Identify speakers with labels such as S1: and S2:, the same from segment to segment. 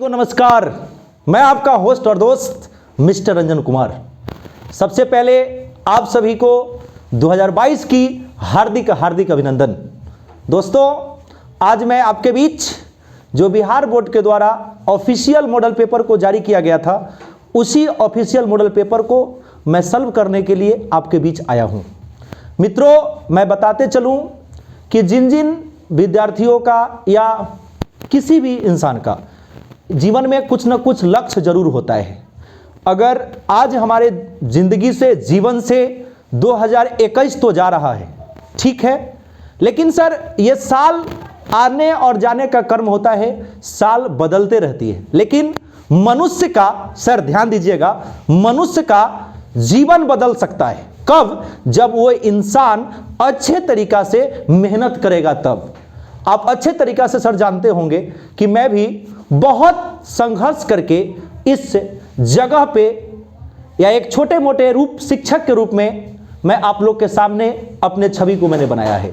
S1: को नमस्कार। मैं आपका होस्ट और दोस्त मिस्टर रंजन कुमार। सबसे पहले आप सभी को 2022 की हार्दिक हार्दिक अभिनंदन। दोस्तों, आज मैं आपके बीच जो बिहार बोर्ड के द्वारा ऑफिशियल मॉडल पेपर को जारी किया गया था, उसी ऑफिशियल मॉडल पेपर को मैं सॉल्व करने के लिए आपके बीच आया हूं। मित्रों, मैं बताते चलूं कि जिन जिन विद्यार्थियों का या किसी भी इंसान का जीवन में कुछ न कुछ लक्ष्य जरूर होता है। अगर आज हमारे जिंदगी से, जीवन से 2021 तो जा रहा है, ठीक है, लेकिन सर ये साल आने और जाने का कर्म होता है, साल बदलते रहती है। लेकिन मनुष्य का, सर ध्यान दीजिएगा, मनुष्य का जीवन बदल सकता है कब? जब वो इंसान अच्छे तरीका से मेहनत करेगा तब। आप अच्छे तरीका से सर जानते होंगे कि मैं भी बहुत संघर्ष करके इस जगह पे या एक छोटे मोटे रूप शिक्षक के रूप में मैं आप लोग के सामने अपने छवि को मैंने बनाया है।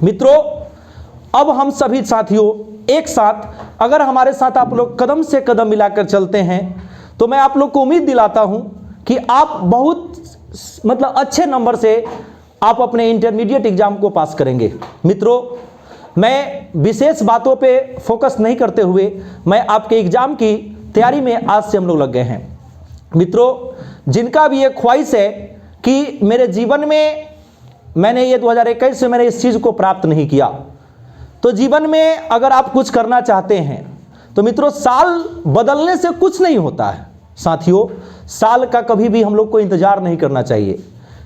S1: मित्रों, अब हम सभी साथियों एक साथ अगर हमारे साथ आप लोग कदम से कदम मिलाकर चलते हैं तो मैं आप लोग को उम्मीद दिलाता हूं कि आप बहुत अच्छे नंबर से आप अपने इंटरमीडिएट एग्जाम को पास करेंगे। मित्रों, मैं विशेष बातों पे फोकस नहीं करते हुए मैं आपके एग्जाम की तैयारी में आज से हम लोग लग गए हैं। मित्रों, जिनका भी ये ख्वाहिश है कि मेरे जीवन में मैंने ये 2021 से मैंने इस चीज़ को प्राप्त नहीं किया, तो जीवन में अगर आप कुछ करना चाहते हैं तो मित्रों, साल बदलने से कुछ नहीं होता है। साथियों, साल का कभी भी हम लोग को इंतजार नहीं करना चाहिए,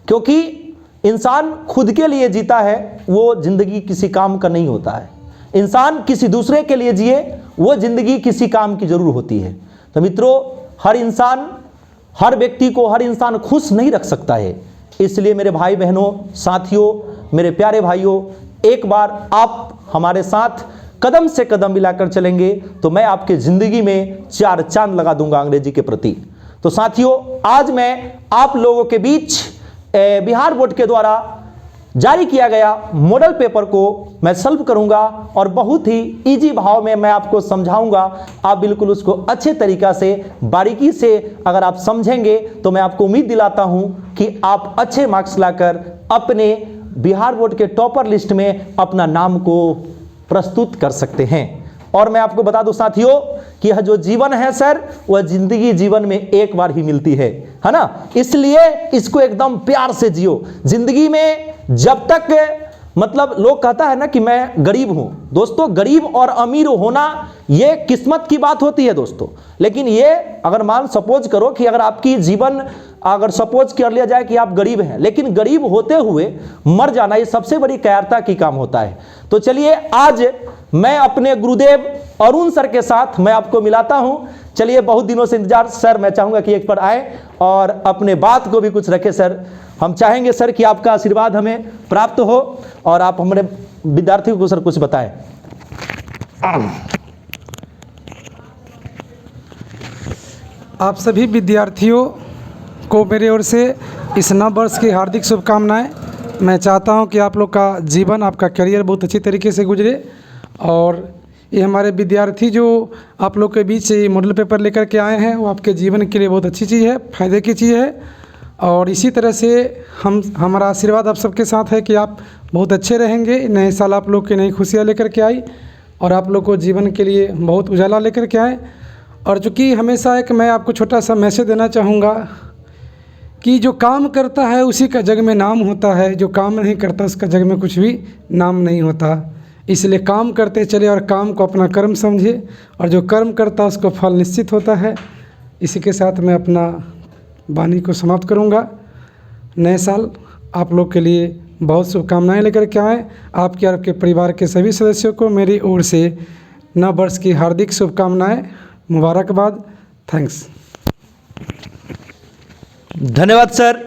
S1: क्योंकि इंसान खुद के लिए जीता है, वो जिंदगी किसी काम का नहीं होता है। इंसान किसी दूसरे के लिए जिए, वो जिंदगी किसी काम की जरूर होती है। तो मित्रों, हर इंसान, हर व्यक्ति को हर इंसान खुश नहीं रख सकता है। इसलिए मेरे भाई बहनों, साथियों, मेरे प्यारे भाइयों, एक बार आप हमारे साथ कदम से कदम मिलाकर चलेंगे तो मैं आपके जिंदगी में 4 चांद लगा दूंगा अंग्रेजी के प्रति। तो साथियों, आज मैं आप लोगों के बीच बिहार बोर्ड के द्वारा जारी किया गया मॉडल पेपर को मैं सॉल्व करूंगा और बहुत ही इजी भाव में मैं आपको समझाऊंगा। आप बिल्कुल उसको अच्छे तरीका से, बारीकी से अगर आप समझेंगे तो मैं आपको उम्मीद दिलाता हूं कि आप अच्छे मार्क्स लाकर अपने बिहार बोर्ड के टॉपर लिस्ट में अपना नाम को प्रस्तुत कर सकते हैं। और मैं आपको बता दूं साथियों कि यह जो जीवन है सर, वह जिंदगी जीवन में एक बार ही मिलती है ना, इसलिए इसको एकदम प्यार से जियो। जिंदगी में जब तक लोग कहता है ना कि मैं गरीब हूं, दोस्तों गरीब और अमीर होना ये किस्मत की बात होती है दोस्तों। लेकिन ये अगर सपोज करो कि अगर आपकी जीवन अगर सपोज कर लिया जाए कि आप गरीब हैं, लेकिन गरीब होते हुए मर जाना, ये सबसे बड़ी कायरता की काम होता है। तो चलिए, आज मैं अपने गुरुदेव अरुण सर के साथ मैं आपको मिलाता हूं। चलिए, बहुत दिनों से इंतजार सर, मैं चाहूंगा कि एक बार आए और अपने बात को भी कुछ रखे सर। हम चाहेंगे सर कि आपका आशीर्वाद हमें प्राप्त हो और आप हमारे विद्यार्थियों को सर कुछ बताएं।
S2: आप सभी विद्यार्थियों को मेरी ओर से इस नव वर्ष की हार्दिक शुभकामनाएं। मैं चाहता हूं कि आप लोग का जीवन, आपका करियर बहुत अच्छी तरीके से गुजरे। और ये हमारे विद्यार्थी जो आप लोग के बीच ये मॉडल पेपर लेकर के आए हैं, वो आपके जीवन के लिए बहुत अच्छी चीज़ है, फ़ायदे की चीज़ है। और इसी तरह से हमारा आशीर्वाद आप सबके साथ है कि आप बहुत अच्छे रहेंगे। नए साल आप लोग की नई खुशियाँ लेकर के आई और आप लोग को जीवन के लिए बहुत उजाला लेकर के आए। और चूँकि हमेशा एक मैं आपको छोटा सा मैसेज देना चाहूँगा कि जो काम करता है उसी का जग में नाम होता है, जो काम नहीं करता उसका जग में कुछ भी नाम नहीं होता। इसलिए काम करते चले और काम को अपना कर्म समझे, और जो कर्म करता है उसको फल निश्चित होता है। इसी के साथ मैं अपना वाणी को समाप्त करूंगा। नए साल आप लोग के लिए बहुत शुभकामनाएं लेकर के आएँ। आपके और आपके परिवार के सभी सदस्यों को मेरी ओर से नव वर्ष की हार्दिक शुभकामनाएं, मुबारकबाद। थैंक्स।
S1: धन्यवाद सर।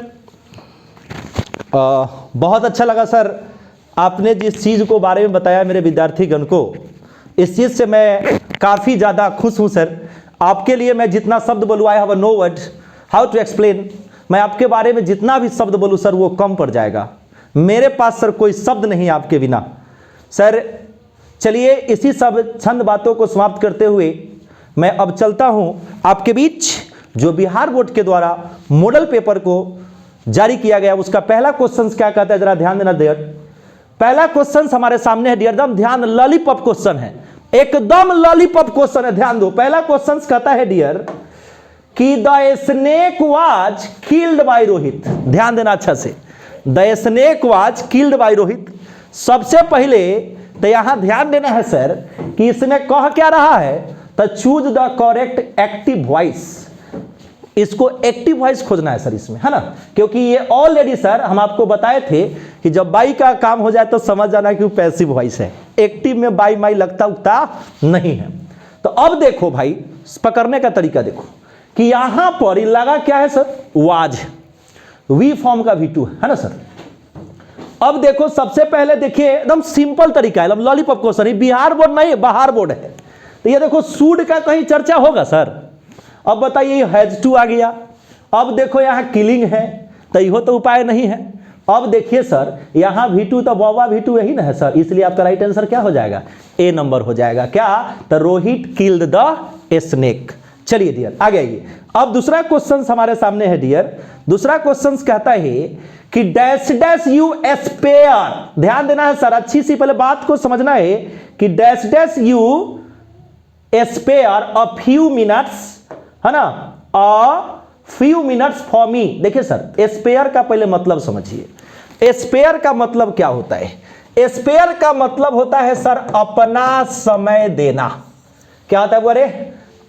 S1: बहुत अच्छा लगा सर, आपने जिस चीज़ को बारे में बताया मेरे विद्यार्थीगण को, इस चीज़ से मैं काफ़ी ज़्यादा खुश हूँ सर। आपके लिए मैं जितना शब्द बोलूँ, I have no word how to explain. मैं आपके बारे में जितना भी शब्द बोलूँ सर, वो कम पड़ जाएगा। मेरे पास सर कोई शब्द नहीं आपके बिना सर। चलिए, इसी सब चंद बातों को समाप्त करते हुए मैं अब चलता हूं आपके बीच जो बिहार बोर्ड के द्वारा मॉडल पेपर को जारी किया गया उसका पहला क्वेश्चन क्या कहता है, जरा ध्यान देना डियर। पहला क्वेश्चन हमारे सामने है डियर, एकदम ध्यान, लॉलीपॉप क्वेश्चन है, एकदम लॉलीपॉप क्वेश्चन है, ध्यान दो। पहला क्वेश्चन कहता है डियर कि the snake was killed by Rohit. ध्यान देना अच्छा से, the snake was killed by Rohit. सबसे पहले तो यहां ध्यान देना है सर कि इसमें कह क्या रहा है, तो choose the correct active voice. इसको एक्टिव वॉइस खोजना है सर इसमें, है ना, क्योंकि ये ऑलरेडी सर हम आपको बताए थे कि जब बाई का काम हो जाए तो समझ जाना कि वो पैसिव वॉइस है, एक्टिव में बाई माई लगता उगता नहीं है। तो अब देखो भाई, पकड़ने का तरीका देखो कि यहां पर लगा क्या है सर, वाज, वी फॉर्म का V2 है ना सर। अब देखो सबसे पहले देखिए एकदम सिंपल तरीका है, लॉलीपॉप क्वेश्चन, बिहार बोर्ड नहीं बाहर बोर्ड है। तो ये देखो सूड का कहीं चर्चा होगा सर। अब बताइए हैज टू आ गया, अब देखो यहां किलिंग है, तो यह तो उपाय नहीं है। अब देखिए सर यहां V2 तो वावा V2 यही ना है सर, इसलिए आपका राइट आंसर क्या हो जाएगा, ए नंबर हो जाएगा। क्या, तो रोहित किल्ड द स्नेक। चलिए डियर आगे आइए। अब दूसरा क्वेश्चन हमारे सामने है डियर, दूसरा क्वेश्चन कहता है कि डैश डैश यू एस्पेयर। ध्यान देना है सर, अच्छी सी पहले बात को समझना है कि dash dash you aspire a few minutes, है ना, a few minutes for me. देखिए सर एस्पेयर का पहले मतलब समझिए, एस्पेयर का मतलब क्या होता है, एस्पेयर का मतलब होता है सर अपना समय देना। क्या होता है बोले,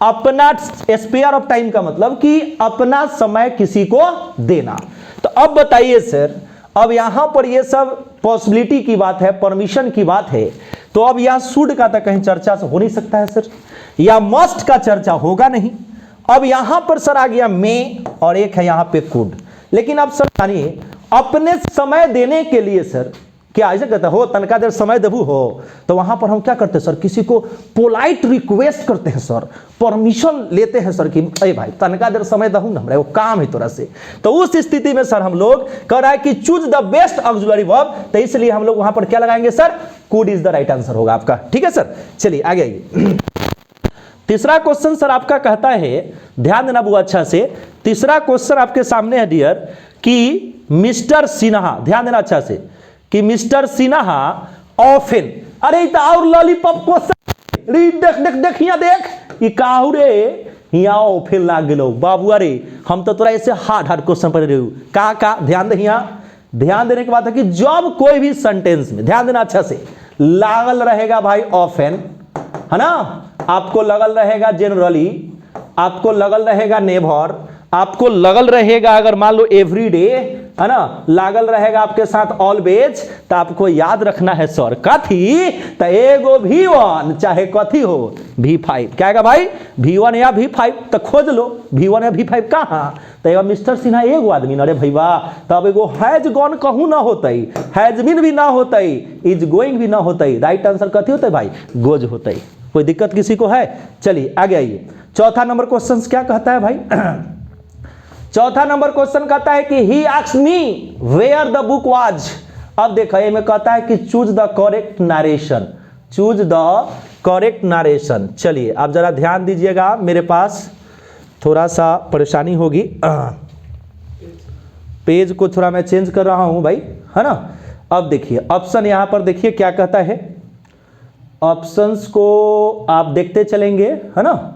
S1: अपना, स्पेयर ऑफ टाइम का मतलब कि अपना समय किसी को देना। तो अब बताइए सर, अब यहां पर ये सब पॉसिबिलिटी की बात है, परमिशन की बात है, तो अब यहां शुड का तो कहीं चर्चा हो नहीं सकता है सर, या मस्ट का चर्चा होगा नहीं। अब यहां पर सर आ गया मे और एक है यहां पे कुड। लेकिन अब सर जानिए अपने समय देने के लिए सर क्या ऐसे कहता हो, तनका देर समय देबू हो, तो वहां पर हम क्या करते हैं सर, किसी को पोलाइट रिक्वेस्ट करते हैं सर, परमिशन लेते हैं सर कि अरे भाई तनका देर समय दहू ना, वो काम है तोरा से। तो उस स्थिति में सर हम लोग कह रहा है कि choose the best auxiliary verb, तो इसलिए हम लोग वहां पर क्या लगाएंगे sir, could is the right answer होगा आपका। ठीक है सर, चलिए आगे आइए। तीसरा क्वेश्चन सर आपका कहता है, ध्यान देना बुआ अच्छा से, तीसरा क्वेश्चन आपके सामने है डियर कि मिस्टर सिन्हा, ध्यान देना अच्छा से, कि मिस्टर सिन्हा ऑफन, अरे तो और लॉलीपॉप क्वेश्चन, देख देख देख यहाँ देख, ये काहू रे यहाँ ऑफन लाग गेलो बाबू, अरे हम तो तोरा ऐसे हार्ड हार्ड क्वेश्चन पढ़ रहे हो का ध्यान दे। यहाँ ध्यान देने की बात है कि जब कोई भी सेंटेंस में, ध्यान देना अच्छा से, लागल रहेगा भाई ऑफन, है ना, आपको लगल रहेगा जनरली, आपको लगल रहेगा नेवर, आपको लगल रहेगा अगर मान लो एवरीडे, है ना, लागल रहेगा आपके साथ ऑलवेज, तो आपको याद रखना है सर कथी, तो एगो V1 चाहे कथी हो V5, क्या है भाई V1 या V5, तो खोज लो V1 या V5 कहाँ, तो मिस्टर सिन्हा एगो आदमी न रे भैया, तब एगो हैज गॉन कहूँ ना होतई, हैज बीन भी ना होतई, इज गोइंग भी ना होतई, राइट आंसर कथी होता है भाई, गोज होतई। कोई दिक्कत किसी को है? चलिए आगे आइए। चौथा नंबर क्वेश्चन क्या कहता है भाई चौथा नंबर क्वेश्चन कहता है कि he asked me where the book was. अब देखिए में कहता है कि choose the correct narration, choose the correct narration. चलिए आप जरा ध्यान दीजिएगा, मेरे पास थोड़ा सा परेशानी होगी, पेज को थोड़ा मैं चेंज कर रहा हूं भाई, है ना। अब देखिए ऑप्शन यहां पर देखिए क्या कहता है, ऑप्शंस को आप देखते चलेंगे, है ना।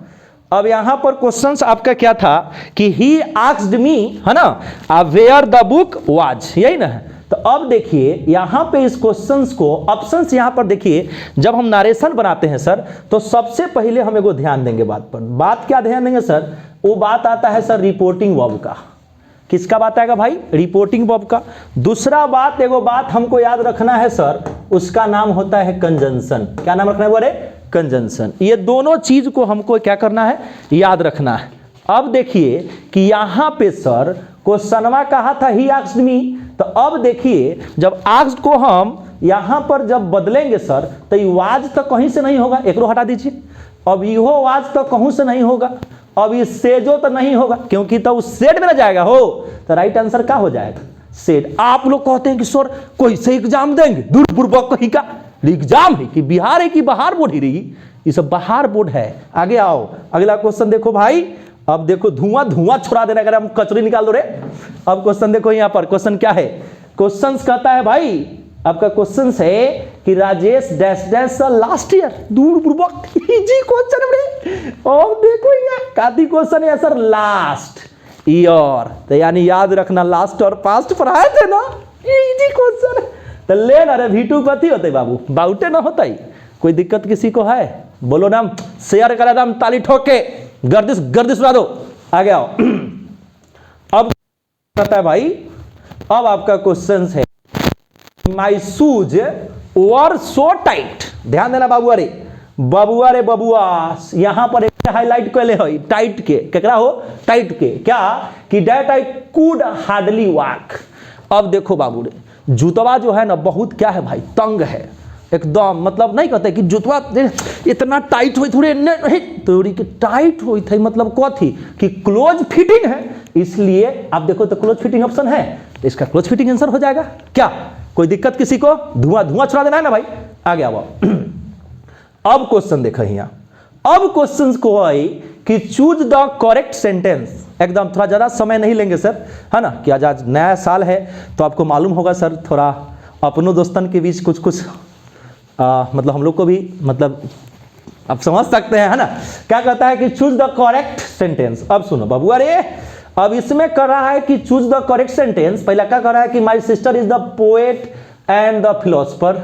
S1: अब यहां पर क्वेश्चंस आपका क्या था कि ही आस्क्ड मी, है ना, वेयर द बुक वाज, यही ना है। तो अब देखिए यहां पे इस क्वेश्चंस को, ऑप्शंस यहां पर देखिए, जब हम नरेशन बनाते हैं सर, तो सबसे पहले हम एगो ध्यान देंगे बात पर। बात क्या ध्यान देंगे सर, वो बात आता है सर रिपोर्टिंग वर्ब का। किसका बात आएगा भाई, रिपोर्टिंग वर्ब का। दूसरा बात, एगो बात हमको याद रखना है सर, उसका नाम होता है कंजंक्शन। क्या नाम रखना है बोले, कंजंक्शन। ये दोनों चीज को हमको क्या करना है, याद रखना है। अब देखिए कि यहां पे सर क्वेश्चनवा कहा था ही आस्क्ड मी, तो अब देखिए जब आस्क्ड को हम यहां पर जब बदलेंगे सर, तो ये वाज तो कहीं से नहीं होगा, एकरो हटा दीजिए। अब यो वाज तो कहूं से नहीं होगा, अब ये सेजो तो नहीं होगा, क्योंकि तो उस सेट में ना जाएगा हो, तो राइट आंसर क्या हो जाएगा, सेट। आप लोग कहते हैं कि सर कोई से एग्जाम देंगे, दूर पूर्वक कहीं का एग्जाम है कि बिहार है कि बाहर बोल ही रही, ये सब बाहर बोर्ड है। आगे आओ, अगला क्वेश्चन देखो भाई। अब देखो धुआं धुआं छोड़ा देना, अगर हम कचरी निकाल दो रे। अब क्वेश्चन देखो यहाँ पर, क्वेश्चन क्या है? क्वेश्चन कहता है भाई, आपका क्वेश्चन है कि Rajesh dash dash last year, दूर पूर्वक इजी क्वेश्चन रे। अब देखो यहाँ काती क्वेश्चन है सर, लास्ट ईयर, तो यानी याद रखना लास्ट और पास्ट पढ़ाए थे ना, इजी क्वेश्चन है। तो ले ना रे, V2 कथी होते बाबू, बाउटे ना होता ही। कोई दिक्कत किसी को है? बोलो ना, शेयर करा दम, ताली ठोक के गर्दिश गर्दिश उड़ा दो। आगे आओ। अब कहता है भाई, अब आपका क्वेश्चन है my shoes were so tight. ध्यान देना बाबुआ रे, बबुआ रे बबुआ, यहां पर एक हाईलाइट कैले हो, टाइट के केकरा हो, टाइट के क्या कि that I could hardly walk. अब देखो बाबू रे, जूतवा जो है ना बहुत क्या है भाई, तंग है एकदम, मतलब नहीं कहते कि जूतवा इतना टाइट हुई, थोड़ी थोड़ी की टाइट हुई थी, मतलब कथी कि क्लोज फिटिंग है, इसलिए आप देखो तो क्लोज फिटिंग ऑप्शन है, तो इसका क्लोज फिटिंग आंसर हो जाएगा। क्या कोई दिक्कत किसी को? धुआं धुआं छुड़ा देना है ना भाई। आगे आओ। अब क्वेश्चन देखो यहाँ, अब क्वेश्चन को आई कि चूज द करेक्ट सेंटेंस। एकदम थोड़ा ज़्यादा समय नहीं लेंगे सर, है ना, कि आज नया साल है तो आपको मालूम होगा सर, थोड़ा अपनों दोस्तन के बीच कुछ कुछ मतलब हम लोग को भी, मतलब आप समझ सकते हैं, है ना। क्या कहता है कि चूज द करेक्ट सेंटेंस। अब सुनो बबुआ रे, अब इसमें कर रहा है कि चूज द करेक्ट सेंटेंस। पहला क्या कर रहा है कि my sister is the poet and the philosopher,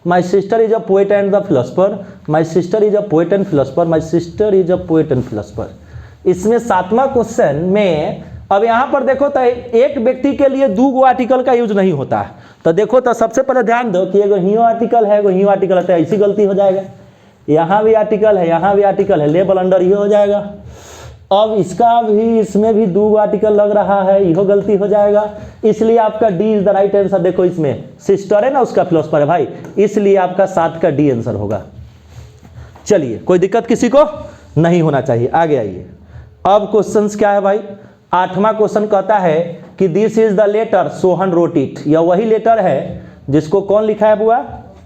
S1: my sister is a poet and the philosopher, my sister is a poet and philosopher, my sister is a poet and philosopher. इसमें 7वां question में अब यहाँ पर देखो तो एक व्यक्ति के लिए 2 आर्टिकल का यूज नहीं होता है। तो देखो तो सबसे पहले ध्यान दो कि एगो हियो आर्टिकल है, एगो हियो आर्टिकल है, तो ऐसी गलती हो जाएगा। यहाँ भी आर्टिकल है, यहाँ भी आर्टिकल है, लेबल अंडर ये हो जाएगा। अब इसका भी, इसमें भी 2 आर्टिकल लग रहा है, यह गलती हो जाएगा, इसलिए आपका D is the right answer. देखो इसमें सिस्टर है ना, उसका फिलोसफर है भाई, इसलिए आपका 7 का डी आंसर होगा। चलिए, कोई दिक्कत किसी को नहीं होना चाहिए। आगे आइए। अब क्वेश्चंस क्या है भाई? 8वां क्वेश्चन कहता है कि this is the letter Sohan wrote it. यह वही लेटर है जिसको कौन लिखा है बुआ?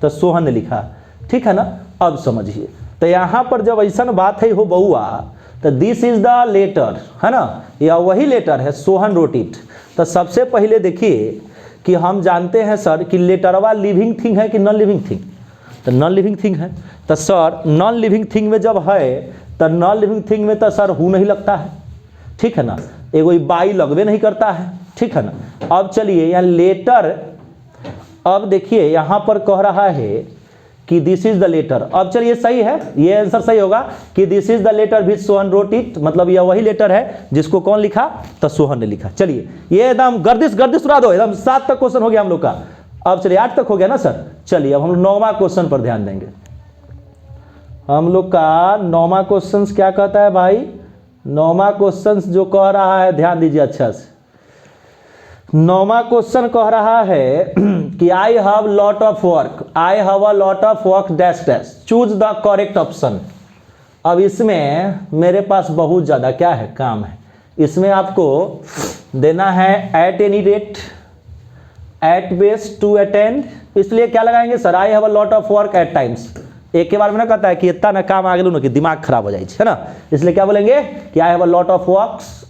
S1: तो सोहन ने लिखा, ठीक है ना। अब समझिए, तो यहाँ पर जब ऐसा बात है हो बउआ, तो दिस इज द लेटर, है ना, यह वही लेटर है, सोहन रोट इट। तो सबसे पहले देखिए कि हम जानते हैं सर कि लेटरवा लिविंग थिंग है कि नॉन लिविंग थिंग? तो नॉन लिविंग थिंग है। तो सर नॉन लिविंग थिंग में जब है तो नॉन लिविंग थिंग में तो सर हु नहीं लगता है, ठीक है ना, एगो बाई लगवे नहीं करता है, ठीक है ना। अब चलिए यहाँ लेटर, अब देखिए यहाँ पर कह रहा है कि दिस इज द लेटर। अब चलिए सही है, ये आंसर सही होगा कि this is the letter which Sohan wrote it, मतलब यह वही लेटर है जिसको कौन लिखा? तो सोहन ने लिखा। चलिए ये एकदम गर्दिश गर्दिश उड़ा दो, एकदम 7 तक क्वेश्चन हो गया हम लोग का। अब चलिए 8 तक हो गया ना सर। चलिए अब हम लोग 9वां क्वेश्चन पर ध्यान देंगे। हम लोग का 9वां क्वेश्चन क्या कहता है भाई? 9वां क्वेश्चन जो कह रहा है, ध्यान दीजिए अच्छा से। 9वां क्वेश्चन कह रहा है कि I have lot of work, I have a lot of work dash dash, choose the correct option. अब इसमें मेरे पास बहुत ज़्यादा क्या है, काम है। इसमें आपको देना है at any rate, at best, to attend, इसलिए क्या लगाएंगे sir? I have a lot of work at times. एक के बार में ना कहता है कि इतना ना काम आ गया ना कि दिमाग खराब हो जाए, है ना, इसलिए क्या बोलेंगे कि I have a lot of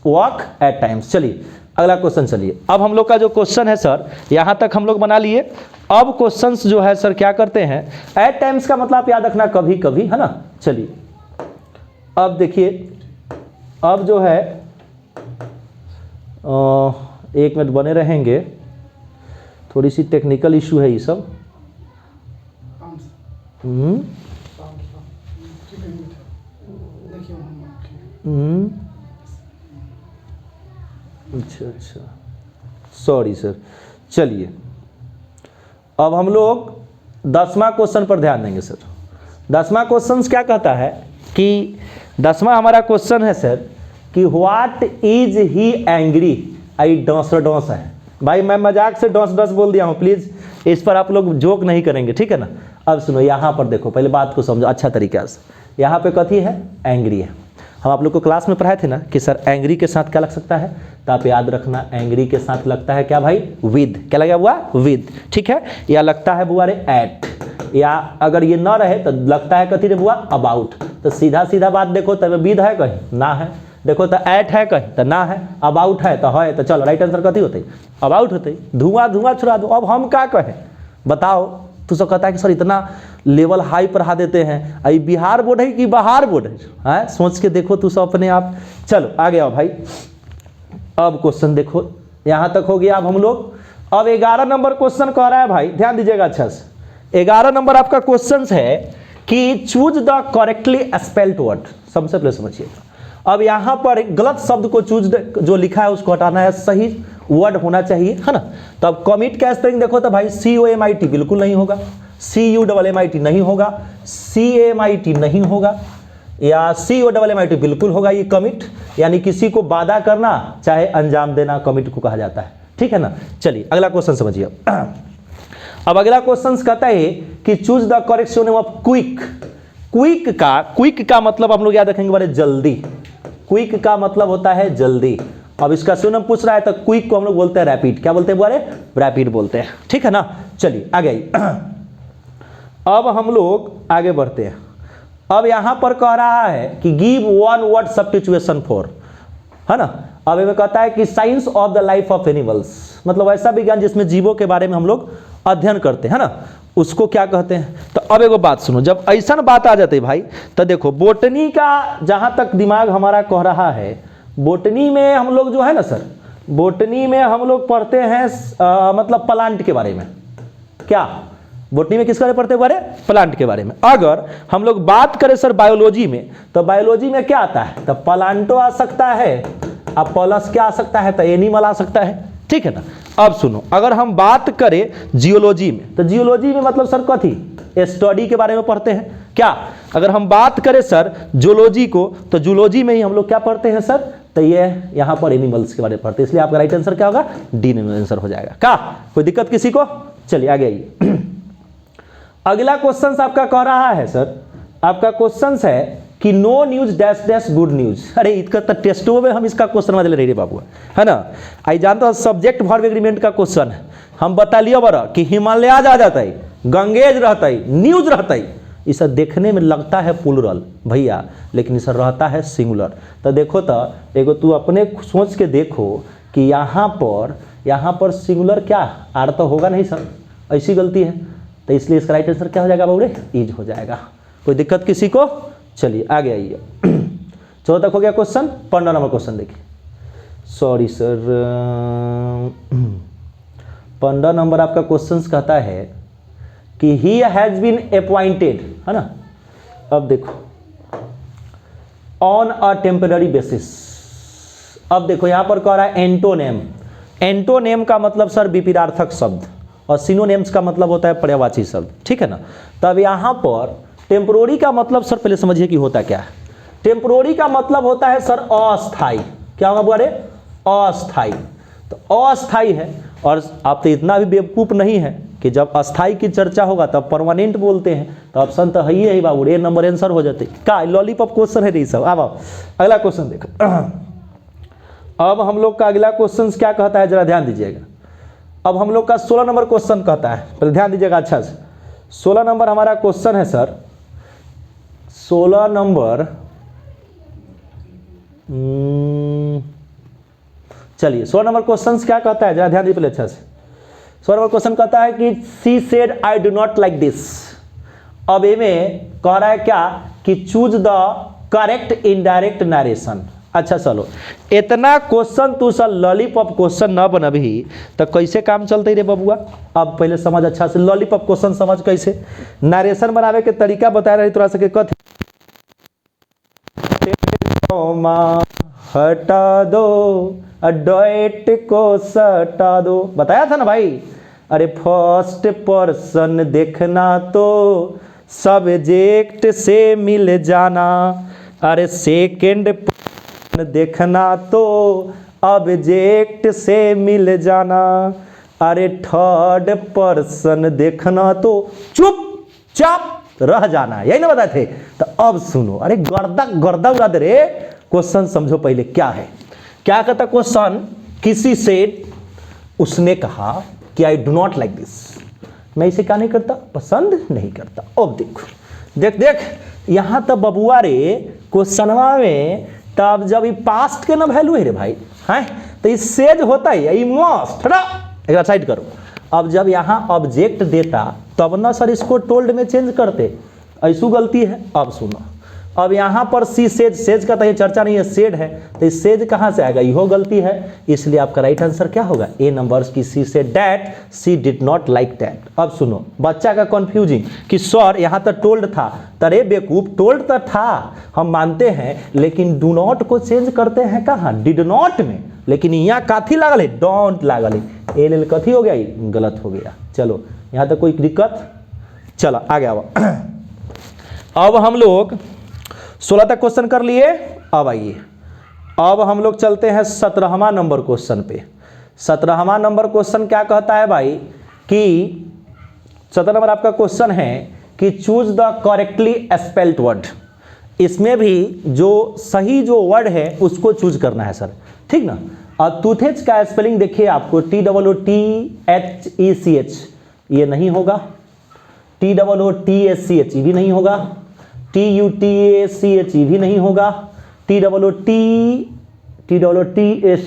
S1: work at times. चलिए अगला क्वेश्चन। चलिए अब हम लोग का जो क्वेश्चन है सर, यहाँ तक हम लोग बना लिए। अब क्वेश्चंस जो है सर क्या करते हैं, एट टाइम्स का मतलब आप याद रखना कभी कभी, है ना। चलिए अब देखिए, अब जो है 1 मिनट बने रहेंगे, थोड़ी सी टेक्निकल इशू है ये सब। अच्छा, सॉरी सर। चलिए अब हम लोग 10वां क्वेश्चन पर ध्यान देंगे सर। 10वां क्वेश्चन क्या कहता है कि 10वां हमारा क्वेश्चन है सर कि what is he angry. I डॉस डॉस है भाई, मैं मजाक से डॉस डॉस बोल दिया हूँ, प्लीज इस पर आप लोग जोक नहीं करेंगे, ठीक है ना। अब सुनो, यहाँ पर देखो, पहले बात को समझो अच्छा तरीके से। यहाँ पे कथी है? एंग्री है। हम आप लोग को क्लास में पढ़ाए थे ना कि सर एंग्री के साथ क्या लग सकता है, तो आप याद रखना एंग्री के साथ लगता है क्या भाई? विद। क्या लगा हुआ? विद, ठीक है। या लगता है बुआ रे एट, या अगर ये ना रहे तो लगता है कथी रे बुआ अबाउट। तो सीधा सीधा बात देखो तब विद है कहीं ना है, देखो तो एट है कहीं तो ना है, अबाउट है तो चलो राइट आंसर कथी होते अबाउट होते। धुआं धुआं छुड़ा दो। अब हम क्या कहें बताओ। तू सब कहता है कि सर इतना लेवल हाई पढ़ा देते हैं, अभी बिहार बोर्ड है कि बाहर बोर्ड है, सोच के देखो तू सब अपने आप। चलो आगे आओ भाई। अब क्वेश्चन देखो यहाँ तक हो गया। अब हम लोग अब 11 नंबर क्वेश्चन कह रहा है भाई, ध्यान दीजिएगा अच्छा से। 11 नंबर आपका क्वेश्चन है कि choose the correctly spelled word. सबसे पहले समझिए, अब यहाँ पर गलत शब्द को चूज जो लिखा है उसको हटाना है, सही वर्ड होना चाहिए, है ना। तो अब कमिट का स्पेलिंग देखो तो भाई COMIT बिल्कुल नहीं होगा, CUMMIT नहीं होगा, CAMIT नहीं होगा, या COMMIT बिल्कुल होगा। ये कमिट यानी किसी को वादा करना चाहे अंजाम देना, कमिट को कहा जाता है, ठीक है ना। चलिए अगला क्वेश्चन समझिए। अब अगला क्वेश्चन कहता है कि choose the correct synonym of quick. Quick का मतलब हम लोग याद रखेंगे बारे जल्दी। क्विक का मतलब होता है जल्दी। अब इसका सिनोनिम पूछ रहा है तो क्विक को हम लोग बोलते हैं रैपिड। क्या बोलते हैं बारे? रैपिड बोलते हैं, ठीक है ना। चलिए आगे आइए। अब हम लोग आगे बढ़ते हैं। अब यहां पर कह रहा है कि give one word substitution for, है ना। अब इसमें कहता है कि science of the life of animals, मतलब ऐसा विज्ञान जिसमें जीवों के बारे में हम लोग अध्ययन करते हैं ना, उसको क्या कहते हैं। तो अब एगो बात सुनो, जब ऐसा बात आ जाती है भाई तो देखो बोटनी का जहां तक दिमाग हमारा कह रहा है, बोटनी में हम लोग जो है ना सर, बोटनी में हम लोग पढ़ते हैं मतलब प्लांट के बारे में। क्या बोटनी में किसके बारे में पढ़ते हैं? बारे प्लांट के बारे में। अगर हम लोग बात करें सर बायोलॉजी में, तो बायोलॉजी में क्या आता है? तो प्लांटो आ सकता है, अब प्लस क्या आ सकता है? तो एनिमल आ सकता है, ठीक है ना। अब सुनो, अगर हम बात करें जियोलॉजी में, तो जियोलॉजी में मतलब सर कथी? स्टडी के बारे में पढ़ते हैं। क्या अगर हम बात करें सर जूलॉजी को, तो जूलॉजी में ही हम लोग क्या पढ़ते हैं सर? तो ये यहाँ पर एनिमल्स के बारे में पढ़ते हैं, इसलिए आपका राइट आंसर क्या होगा? डी आंसर हो जाएगा। क्या कोई दिक्कत किसी को? चलिए आगे आइए। अगला क्वेश्चन आपका कह रहा है सर, आपका क्वेश्चन है कि no news dash dash good news. अरे इसका तो टेस्टों में हम इसका क्वेश्चन बदल रहे बाबू, है ना। आई जानते हो सब्जेक्ट वर्ब एग्रीमेंट का क्वेश्चन है, हम बता लिया बड़ा कि हिमालय आ जाता है, गंगेज रहता है, न्यूज रहता है। इसे देखने में लगता है प्लूरल भैया, लेकिन इसे रहता है सिंगुलर। तो देखो तो एगो तू अपने सोच के देखो कि यहाँ पर सिंगुलर क्या आर तो होगा नहीं सर, ऐसी गलती है। तो इसलिए इसका राइट आंसर क्या हो जाएगा बाबू? इज हो जाएगा। कोई दिक्कत किसी को? चलिए आगे आइए। 14 तक हो गया क्वेश्चन। 15 नंबर क्वेश्चन देखिए। सॉरी सर, 15 नंबर आपका क्वेश्चन कहता है कि ही हैज बीन अपॉइंटेड, है ना। अब देखो ऑन अ टेम्पररी बेसिस। अब देखो यहां पर कह रहा है एंटोनेम। एंटोनेम का मतलब सर विपरीतार्थक शब्द, और सिनोनेम्स का मतलब होता है पर्यायवाची शब्द, ठीक है ना। तब यहां पर टेम्पोररी का मतलब सर पहले समझिए कि होता क्या है। टेम्पोररी का मतलब होता है सर अस्थाई। क्या होगा बोले? अस्थाई। तो अस्थाई है, और आप तो इतना भी बेवकूफ नहीं है कि जब अस्थाई की चर्चा होगा तब परमानेंट बोलते हैं। तो ऑप्शन तो है ही बाबू, ए नंबर आंसर हो जाते। का लॉलीपॉप क्वेश्चन है सब। अब अगला क्वेश्चन देखो। अब हम लोग का अगला क्वेश्चन क्या कहता है, जरा ध्यान दीजिएगा। अब हम लोग का 16 नंबर क्वेश्चन कहता है, पहले ध्यान दीजिएगा अच्छा से। 16 नंबर हमारा क्वेश्चन है सर, 16 नंबर चलिए 16 नंबर क्वेश्चन क्या कहता है, जरा ध्यान दीजिए पहले अच्छा से। 16 नंबर क्वेश्चन कहता है कि she said I do not like this. अब इनमें कह रहा है क्या कि choose the correct indirect narration. अच्छा चलो, इतना क्वेश्चन तू सर लॉलीपॉप क्वेश्चन न बनबी तो कैसे काम चलते रे बबुआ। अब पहले समझ अच्छा से, लॉलीपॉप क्वेश्चन समझ कैसे। नरेशन बनावे के तरीका बता रही तोरा सके कथी। हटा दो डॉट को सटा दो, बताया था ना भाई। अरे फर्स्ट पर्सन देखना तो सब्जेक्ट से मिल जाना, अरे सेकेंड देखना तो ऑब्जेक्ट से मिल जाना, अरे थर्ड पर्सन देखना तो चुपचाप रह जाना, यही ना बताए थे। तो अब सुनो, अरे गर्दा उड़ा दे रे। क्वेश्चन समझो पहले क्या है। क्या कहता क्वेश्चन, किसी से उसने कहा कि I do not like this. मैं इसे क्या नहीं करता, पसंद नहीं करता। अब देखो देख देख यहाँ तब बबुआ रे क्वेश्चनवा में तब जब ये पास्ट के ना वैल्यू है रे भाई, हैं तो ये सेज होता ही, ये मस्ट हटा एक साइड करो। अब जब यहाँ ऑब्जेक्ट देता तब ना सर इसको टोल्ड में चेंज करते, ऐसू गलती है। अब सुनो, अब यहाँ पर सी सेज, सेज का तो ये चर्चा नहीं है, सेड है, तो इस सेज कहाँ से आएगा, यहो गलती है। इसलिए आपका राइट आंसर क्या होगा, ए नंबर्स की she said that she did not like that. अब सुनो बच्चा का कंफ्यूजिंग कि सर यहाँ तो टोल्ड था, तरे बेवकूफ टोल्ड तो था हम मानते हैं, लेकिन डू नॉट को चेंज करते हैं कहाँ, डिड नॉट में, लेकिन यहाँ काथी लागल है, डोंट लागल है, ए लेल कथी हो गया, ये गलत हो गया। चलो यहाँ तक कोई दिक्कत, चलो आगे आओ। अब हम लोग 16 तक क्वेश्चन कर लिए। अब आइए, अब हम लोग चलते हैं 17वां नंबर क्वेश्चन पे। 17वां नंबर क्वेश्चन क्या कहता है भाई कि 17 नंबर आपका क्वेश्चन है कि choose the correctly spelled word. इसमें भी जो सही जो वर्ड है उसको चूज करना है सर, ठीक ना। और टूथेच का स्पेलिंग देखिए आपको TOOTHECH ये नहीं होगा, TOOTSCH भी नहीं होगा, TUTACH भी नहीं होगा, TOOTACH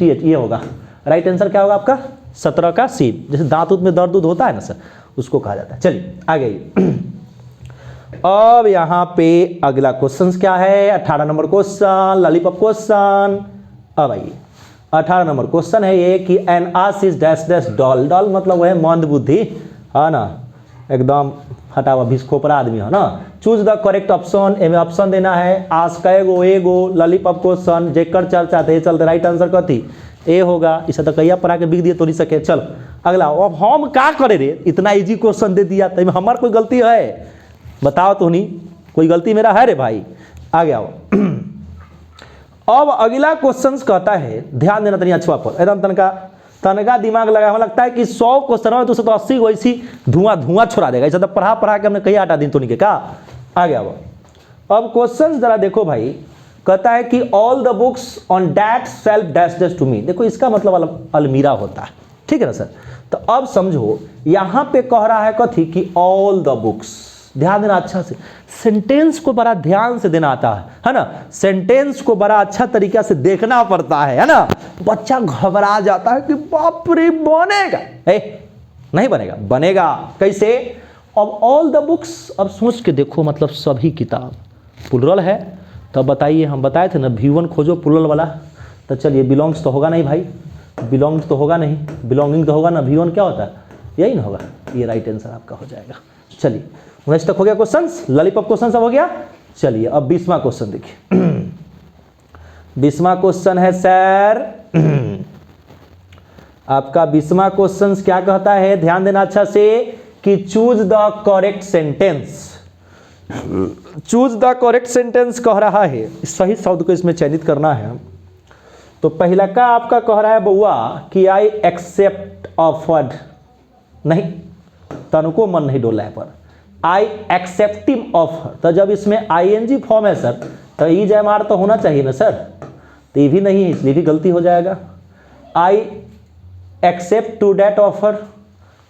S1: ये होगा। राइट आंसर क्या होगा आपका 17 का सी, जैसे दांत में दर्द होता है ना सर, उसको कहा जाता है। चलिए आगे। अब यहाँ पे अगला क्वेश्चन क्या है, 18 नंबर क्वेश्चन, लॉलीपॉप क्वेश्चन। अब आइए 18 नंबर क्वेश्चन है ये कि an ass is dash dash doll, doll मतलब वो है मंद बुद्धि, है ना, एकदम हटावा भिस्खोपरा आदमी है ना। चूज द करेक्ट ऑप्शन, एमे ऑप्शन देना है, आस कएगो एगो, लॉलीपॉप क्वेश्चन जेकर चर्चा थे चलते राइट आंसर कथी ए होगा। इसे तो कैया पढ़ा के बिक दिए तो नहीं सके। चलो अगला, अब हम क्या करे रे, इतना इजी क्वेश्चन दे दिया तो हमार कोई गलती है बताओ तो नहीं, कोई गलती मेरा है रे भाई। आगे आओ। अब अगला क्वेश्चन कहता है, ध्यान देना तनी अच्छवा पर, एकदम तनका दिमाग लगा, हमें लगता है कि 100 क्वेश्चन में तो 80 वैसी धुआं छोड़ा देगा। ऐसा तो पढ़ा के हमने कई हटा दिन तो नहीं के का। आगे आओ। अब क्वेश्चन जरा देखो भाई, कहता है कि all the books on that self dash dash to me. देखो इसका मतलब अलमीरा होता है, ठीक है ना सर। तो अब समझो यहाँ पे कह रहा है कथी कि ऑल द बुक्स, ध्यान देना अच्छा से, सेंटेंस को बड़ा ध्यान से देना आता है ना, सेंटेंस को बड़ा अच्छा तरीका से देखना पड़ता है ना। बच्चा घबरा जाता है कि बाप रे बनेगा, नहीं बनेगा, बनेगा कैसे। अब ऑल द बुक्स, अब सोच के देखो, मतलब सभी किताब प्लुरल है, तब बताइए, हम बताए थे ना V1 खोजो प्लुरल वाला, तो चलिए बिलोंग्स तो होगा नहीं भाई, बिलोंग्स तो होगा नहीं, बिलोंगिंग तो होगा ना, V1 क्या होता है, यही ना होगा, ये राइट आंसर आपका हो जाएगा। चलिए 19 तक हो गया क्वेश्चन, लॉलीपॉप क्वेश्चन सब हो गया। चलिए अब 20वां क्वेश्चन देखिए। 20वां क्वेश्चन है सर आपका 20वां क्वेश्चन क्या कहता है, ध्यान देना अच्छा से, कि choose the correct sentence. Choose the correct sentence कह रहा है, सही शब्द को इसमें चयनित करना है। तो पहला का आपका कह रहा है बउआ कि आई एक्सेप्ट ऑफर्ड, नहीं तनको मन नहीं डोला है पर आई एक्सेप्टिव ऑफर, तो जब इसमें ING फॉर्म है सर तो ई जयमार तो होना चाहिए ना सर, तो ये भी नहीं है, इसलिए भी गलती हो जाएगा। I accept to that offer,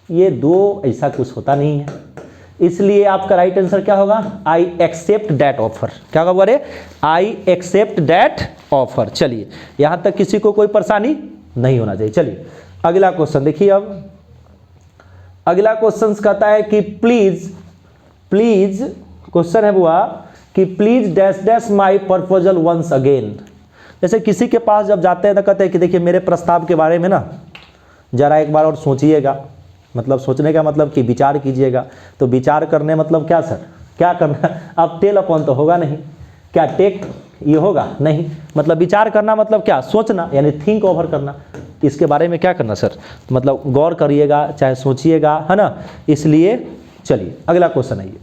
S1: ये दो ऐसा कुछ होता नहीं है, इसलिए आपका राइट आंसर क्या होगा, आई एक्सेप्ट डैट ऑफर। क्या होगा रे, आई एक्सेप्ट डैट ऑफर। चलिए यहां तक किसी को कोई परेशानी नहीं होना चाहिए। चलिए अगला क्वेश्चन देखिए। अब अगला क्वेश्चन कहता है कि प्लीज क्वेश्चन है बुआ कि please dash dash my proposal once again. जैसे किसी के पास जब जाते हैं तो कहते हैं कि देखिए मेरे प्रस्ताव के बारे में ना जरा एक बार और सोचिएगा, मतलब सोचने का मतलब कि विचार कीजिएगा। तो विचार करने मतलब क्या सर, क्या करना, अब टेल अपॉन तो होगा नहीं, क्या टेक ये होगा नहीं, मतलब विचार करना मतलब क्या, सोचना, यानी थिंक ओवर करना। इसके बारे में क्या करना सर, मतलब गौर करिएगा, चाहे सोचिएगा, है ना। इसलिए चलिए अगला क्वेश्चन आइए।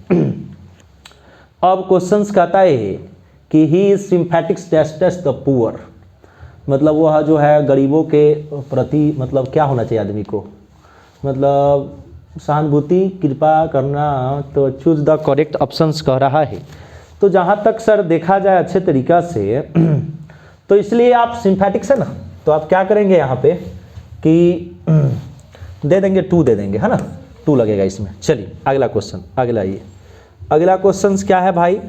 S1: अब क्वेश्चन कहता है कि he is sympathetic dash dash the poor, मतलब वह जो है गरीबों के प्रति मतलब क्या होना चाहिए आदमी को, मतलब सहानुभूति कृपा करना। तो चूज द करेक्ट ऑप्शंस कह रहा है। तो जहाँ तक सर देखा जाए अच्छे तरीक़ा से तो इसलिए आप सिंपैथिक्स है ना, तो आप क्या करेंगे यहाँ पे कि दे देंगे 2 दे देंगे, है ना, टू लगेगा इसमें। चलिए अगला क्वेश्चन, अगला ये अगला क्वेश्चन क्या है भाई?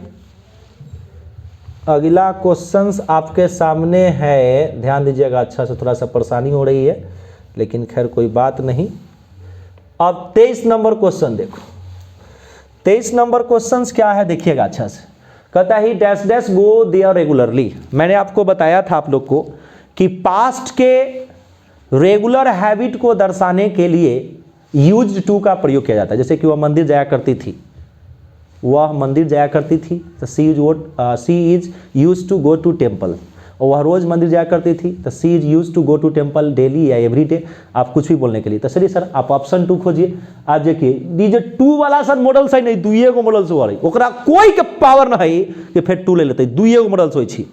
S1: अगला क्वेश्चन आपके सामने है, ध्यान दीजिएगा अच्छा से, थोड़ा सा परेशानी हो रही है लेकिन खैर कोई बात नहीं। अब 23 नंबर क्वेश्चन देखो, 23 नंबर क्वेश्चन क्या है देखिएगा अच्छा से। कहता है dash dash go there regularly. मैंने आपको बताया था आप लोग को कि पास्ट के रेगुलर हैबिट को दर्शाने के लिए यूज्ड टू का प्रयोग किया जाता है। जैसे कि वह मंदिर जाया करती थी, वह मंदिर जाया करती थी, तो she is use to go to temple. और वह रोज़ मंदिर जाया करती थी, तो she is use to go to temple daily या एवरी डे, आप कुछ भी बोलने के लिए। तो चलिए सर आप ऑप्शन 2 खोजिए। आप देखिए दीजिए 2 वाला सर मॉडल सही नहीं, दुइए गो मॉडल से हो रही, ओकरा कोई के पावर ना है कि फिर 2 ले लेते, दुइए गो मॉडल से छी।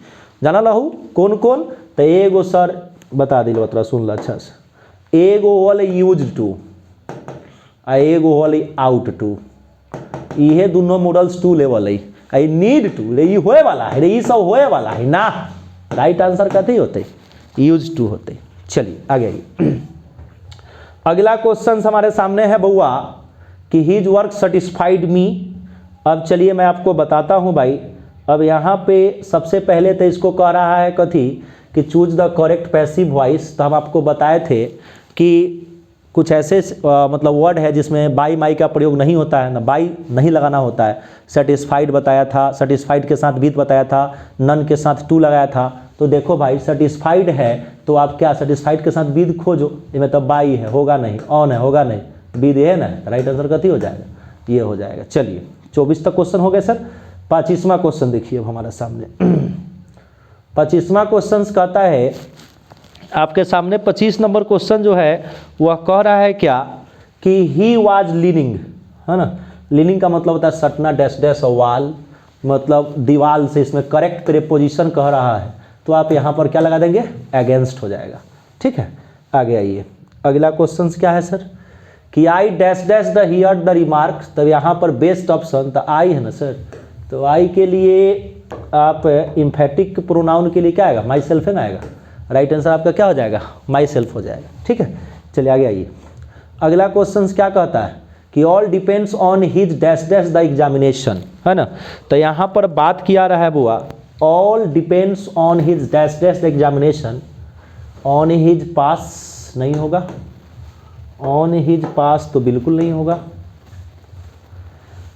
S1: जाना लहू कौन कौन? तो एगो सर बता दिल, बता सुन लो अच्छा से। एगो होल यूज टू आ एगो होल आउट टू, इहे दोनों मॉडल्स 2 लेवल है। आई नीड टू रे, होए वाला है रे, ये सब होए वाला है ना। राइट आंसर कथी होते? यूज टू होते। चलिए आगे आइए। अगला क्वेश्चन हमारे सामने है बउआ कि हिज वर्क सेटिस्फाइड मी। अब चलिए मैं आपको बताता हूं भाई। अब यहाँ पे सबसे पहले तो इसको कह रहा है कथी कि choose the correct passive voice. तो हम आपको बताए थे कि कुछ ऐसे मतलब वर्ड है जिसमें बाई माई का प्रयोग नहीं होता है ना, बाई नहीं लगाना होता है। सेटिस्फाइड बताया था, सेटिस्फाइड के साथ विद बताया था, नन के साथ टू लगाया था। तो देखो भाई सेटिस्फाइड है तो आप क्या सेटिस्फाइड के साथ विद खोजो, इसमें तो बाई है, होगा नहीं, ऑन है, होगा नहीं, विद है ना, राइट आंसर कथी हो जाएगा? ये हो जाएगा। चलिए 24 तक क्वेश्चन हो गए सर। 25वां क्वेश्चन देखिए अब हमारे सामने। 25वां क्वेश्चन कहता है आपके सामने 25 नंबर क्वेश्चन जो है वह कह रहा है क्या कि ही वाज लीनिंग, है ना। लीनिंग का मतलब होता है सटना, डैश डैश और वाल, मतलब दीवाल से। इसमें करेक्ट प्रीपोजिशन कह रहा है तो आप यहाँ पर क्या लगा देंगे? अगेंस्ट हो जाएगा। ठीक है आगे आइए। अगला क्वेश्चन क्या है सर कि I dash dash the here the remark. तब यहाँ पर बेस्ट ऑप्शन तो आई है ना सर। तो आई के लिए आप इम्फेटिक प्रोनाउन के लिए क्या आएगा? माई सेल्फ है ना आएगा। राइट आंसर आपका क्या हो जाएगा? माई सेल्फ हो जाएगा। ठीक है चलिए आगे आइए। अगला क्वेश्चन क्या कहता है कि all depends on his dash dash the examination, है ना। तो यहाँ पर बात किया रहा है बुआ, all depends on his dash dash the examination. On his pass नहीं होगा, ऑन हिज पास तो बिल्कुल नहीं होगा।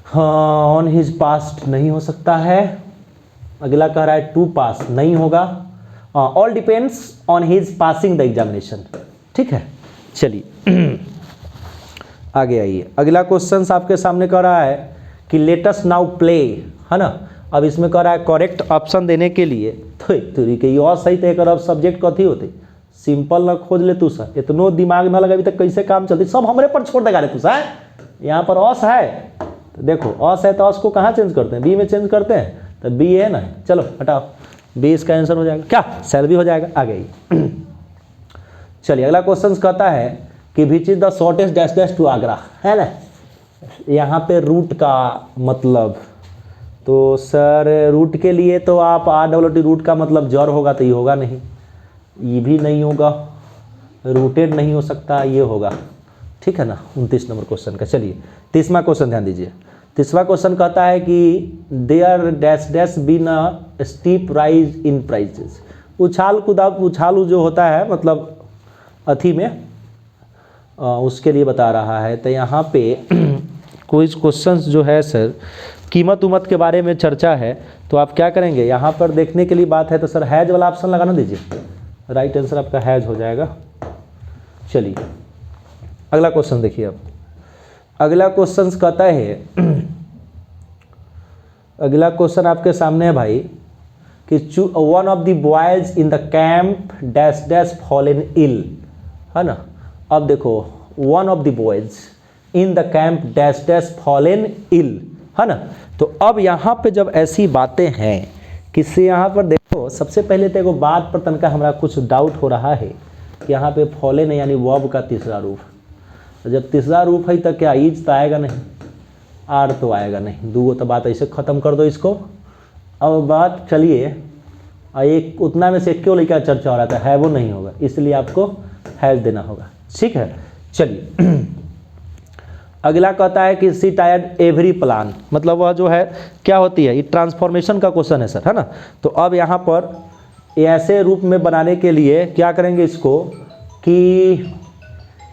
S1: हाँ ऑन हिज पास्ट नहीं हो सकता है। अगला कह रहा है टू पास नहीं होगा। All depends on his passing the examination. ठीक है चलिए आगे आइए। अगला क्वेश्चन आपके सामने कह रहा है कि लेट अस नाउ प्ले, है ना। अब इसमें कह रहा है करेक्ट ऑप्शन देने के लिए तो ये और सही तो एक अब सब्जेक्ट कथी होते? सिंपल ना खोज ले तू सर, इतनो दिमाग ना लगा, अभी तक कैसे काम चलती, सब हमरे पर छोड़ देगा रे तू सर। यहाँ पर ऑस है तो देखो ऑस है तो ऑस को कहाँ चेंज करते हैं? बी में चेंज करते हैं, तो बी है ना। चलो हटाओ, बी इसका आंसर हो जाएगा। क्या सेल भी हो जाएगा। आगे ही चलिए अगला क्वेश्चन कहता है कि which is the shortest dash dash to Agra, है ना। यहाँ पे रूट का मतलब तो सर रूट के लिए तो आप RWT रूट का मतलब जड़ होगा तो ये होगा नहीं, ये भी नहीं होगा, रूटेड नहीं हो सकता, ये होगा। ठीक है ना 29 नंबर क्वेश्चन का। चलिए 30वां क्वेश्चन ध्यान दीजिए। 30वां क्वेश्चन कहता है कि there dash dash been a steep rise in prices. उछाल कूदा, उछाल जो होता है मतलब अथी में उसके लिए बता रहा है। तो यहाँ पे कोई क्वेश्चंस जो है सर कीमत उमत के बारे में चर्चा है, तो आप क्या करेंगे? यहाँ पर देखने के लिए बात है तो सर हैज वाला ऑप्शन लगाना दीजिए, राइट आंसर आपका हैज हो जाएगा। चलिए अगला क्वेश्चन देखिए। अब अगला क्वेश्चन कहता है, अगला क्वेश्चन आपके सामने है भाई कि one of the boys in the camp dash dash fallen ill, है ना। अब देखो one of the boys in the camp dash dash fallen ill, है ना। तो अब यहाँ पे जब ऐसी बातें हैं किससे, यहाँ पर देखो सबसे पहले तो एगो बात पर तनका हमारा कुछ डाउट हो रहा है कि यहाँ पे फॉलन यानी वर्ब का तीसरा रूप। तो जब तीसरा रूप है तो क्या इज तो आएगा नहीं, आर तो आएगा नहीं, दूगो तो बात ऐसे ख़त्म कर दो इसको। अब बात चलिए एक उतना में से क्यों लेकर चर्चा हो रहा था, है वो नहीं होगा, इसलिए आपको हैज देना होगा। ठीक है चलिए अगला कहता है कि सी टायर्ड एवरी प्लान, मतलब वह जो है क्या होती है, ये ट्रांसफॉर्मेशन का क्वेश्चन है सर, है ना। तो अब यहाँ पर ऐसे रूप में बनाने के लिए क्या करेंगे इसको कि